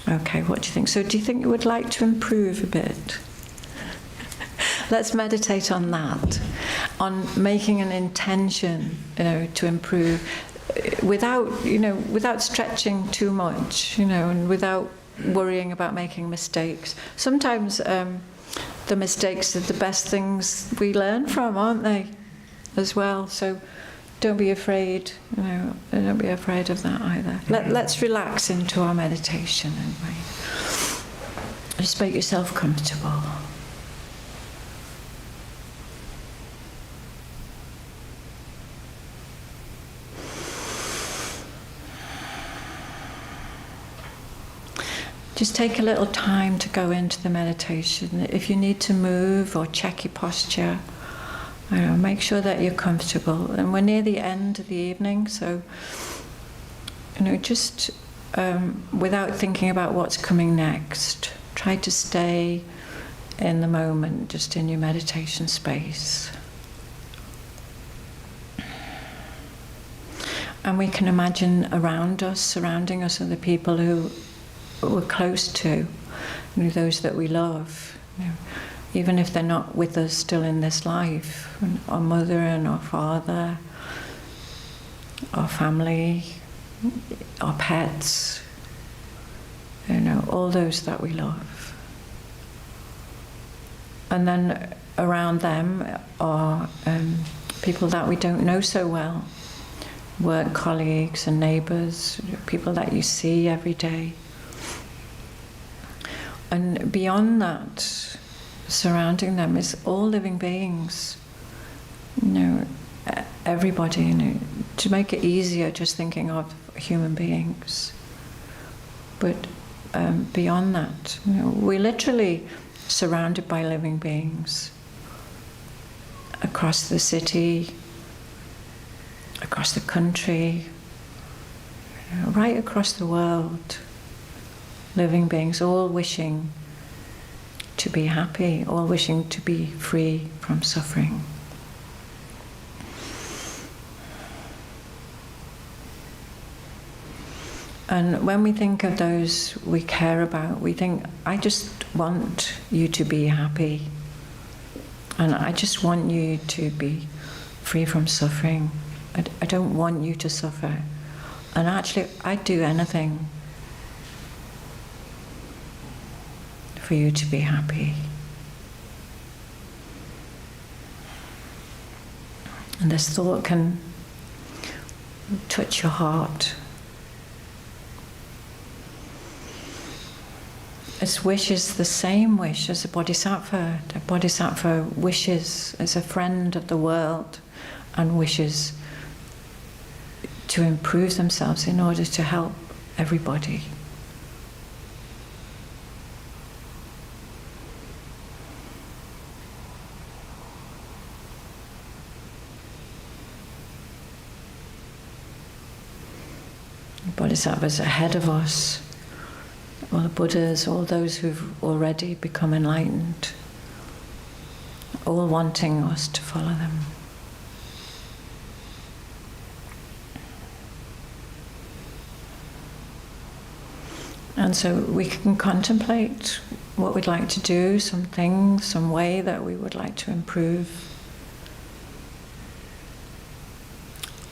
S2: Okay, what do you think? So do you think you would like to improve a bit? Let's meditate on that, on making an intention, you know, to improve, without stretching too much, you know, and without worrying about making mistakes. Sometimes the mistakes are the best things we learn from, aren't they, as well? So don't be afraid, you know, don't be afraid of that either. Let's relax into our meditation anyway. Just make yourself comfortable. Just take a little time to go into the meditation. If you need to move or check your posture, make sure that you're comfortable. And we're near the end of the evening, so just without thinking about what's coming next, try to stay in the moment, just in your meditation space. And we can imagine around us, surrounding us, are the people who we're close to, those that we love. Even if they're not with us still in this life, our mother and our father, our family, our pets, all those that we love. And then around them are people that we don't know so well, work colleagues and neighbours, people that you see every day. And beyond that, surrounding them is all living beings. Everybody. To make it easier, just thinking of human beings. But beyond that, we're literally surrounded by living beings across the city, across the country, right across the world. Living beings, all wishing to be happy, all wishing to be free from suffering. And when we think of those we care about, we think, I just want you to be happy. And I just want you to be free from suffering. I don't want you to suffer. And actually, I'd do anything for you to be happy. And this thought can touch your heart. This wish is the same wish as a bodhisattva. The bodhisattva wishes as a friend of the world and wishes to improve themselves in order to help everybody. Bodhisattvas ahead of us, all the Buddhas, all those who've already become enlightened, all wanting us to follow them. And so we can contemplate what we'd like to do, some things, some way that we would like to improve.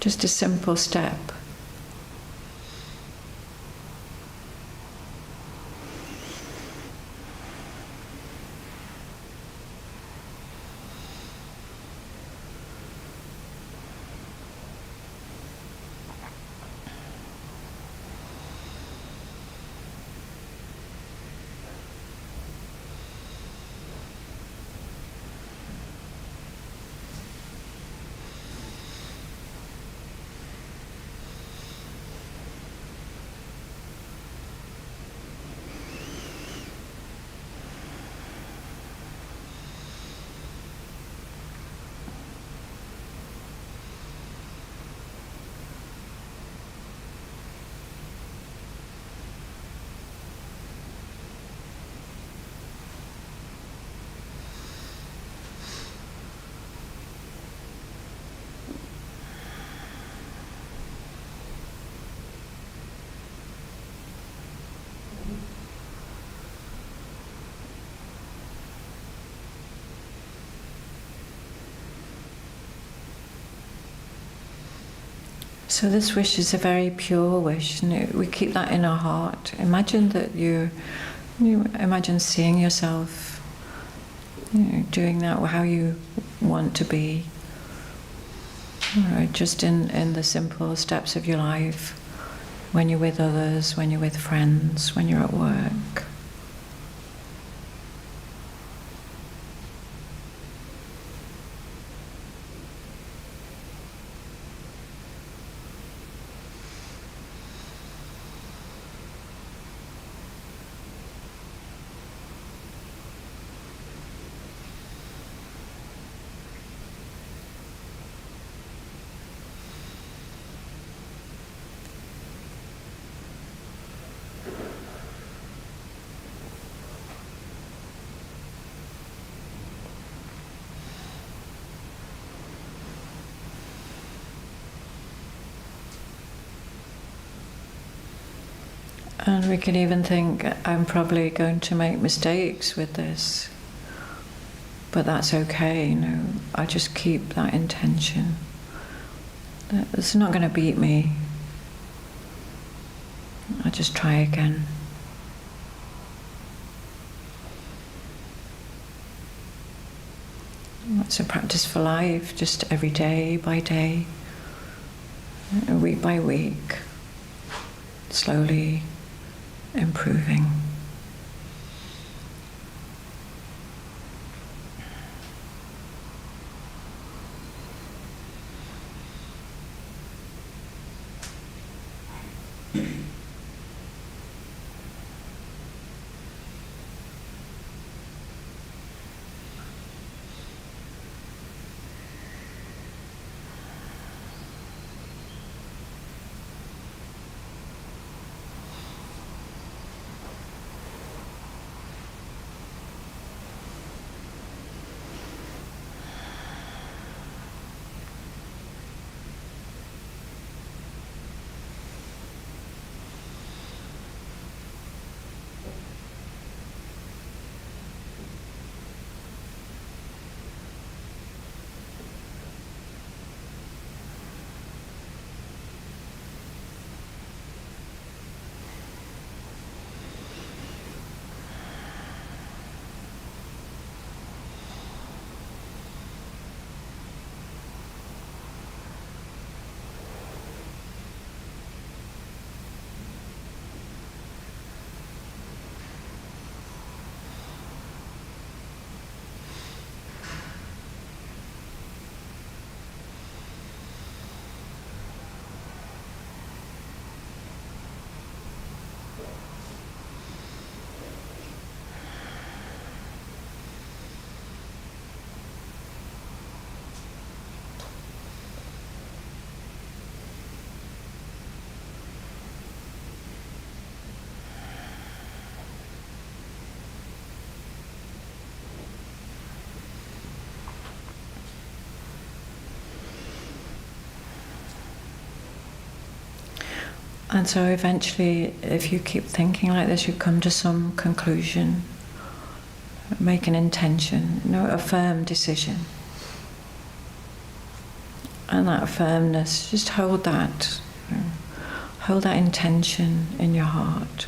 S2: Just a simple step. So this wish is a very pure wish, and we keep that in our heart. Imagine that you imagine seeing yourself, doing that how you want to be, just in the simple steps of your life, when you're with others, when you're with friends, when you're at work. And we can even think, I'm probably going to make mistakes with this. But that's okay, you know. I just keep that intention. That it's not going to beat me. I just try again. It's a practice for life, just every day by day, week by week, slowly improving. And so eventually, if you keep thinking like this, you come to some conclusion, make an intention, you know, a firm decision. And that firmness, just hold that, you know, hold that intention in your heart.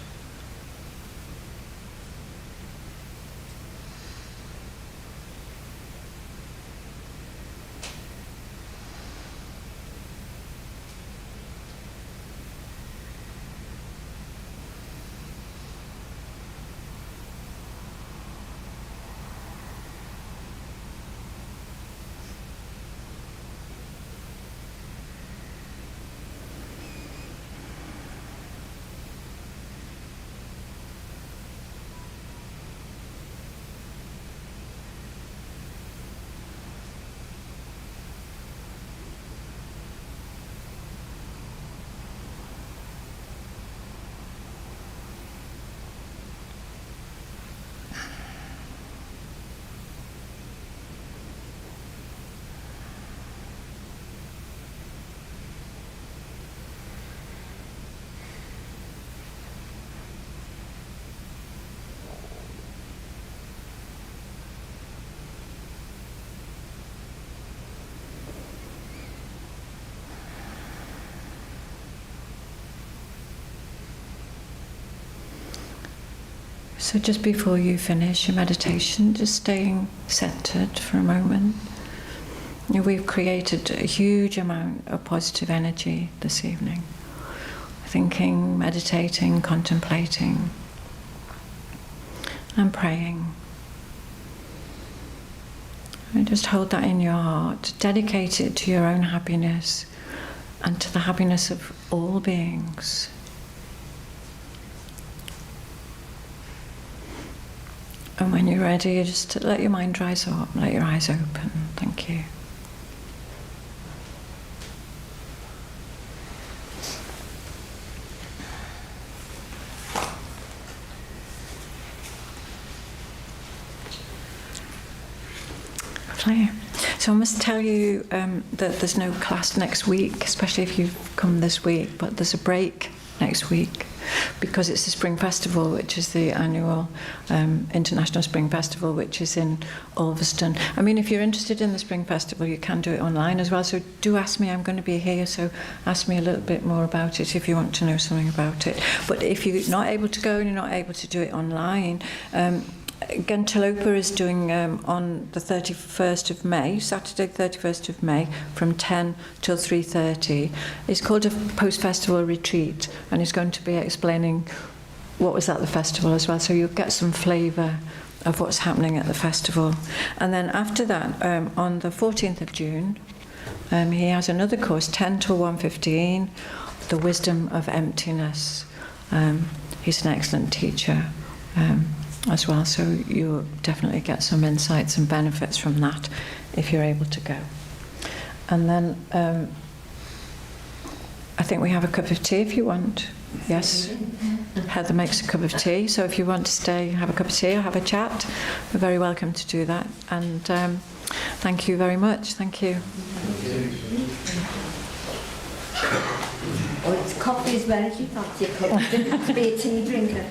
S2: So just before you finish your meditation, just staying centered for a moment. You know, we've created a huge amount of positive energy this evening. Thinking, meditating, contemplating, and praying. And just hold that in your heart. Dedicate it to your own happiness and to the happiness of all beings. And when you're ready, just let your mind rise up, let your eyes open. Thank you. Lovely. So I must tell you that there's no class next week, especially if you've come this week, but there's a break next week. because it's the Spring Festival, which is the annual International Spring Festival, which is in Ulverston. I mean, if you're interested in the Spring Festival, you can do it online as well. So do ask me. I'm going to be here, so ask me a little bit more about it if you want to know something about it. But if you're not able to go and you're not able to do it online, Gentalopa is doing on the 31st of May, Saturday 31st of May, from 10 till 3:30. It's called a post-festival retreat, and it's going to be explaining what was at the festival as well, so you'll get some flavour of what's happening at the festival. And then after that, on the 14th of June, he has another course, 10 till 1:15, The Wisdom of Emptiness. He's an excellent teacher. As well, so you'll definitely get some insights and benefits from that if you're able to go. And then I think we have a cup of tea if you want. Yes, Heather makes a cup of tea, so if you want to stay, have a cup of tea or have a chat, you're very welcome to do that. And thank you very much. Thank you.
S4: Oh, it's coffee as well if you fancy a cup. It doesn't have to be a tea drinker.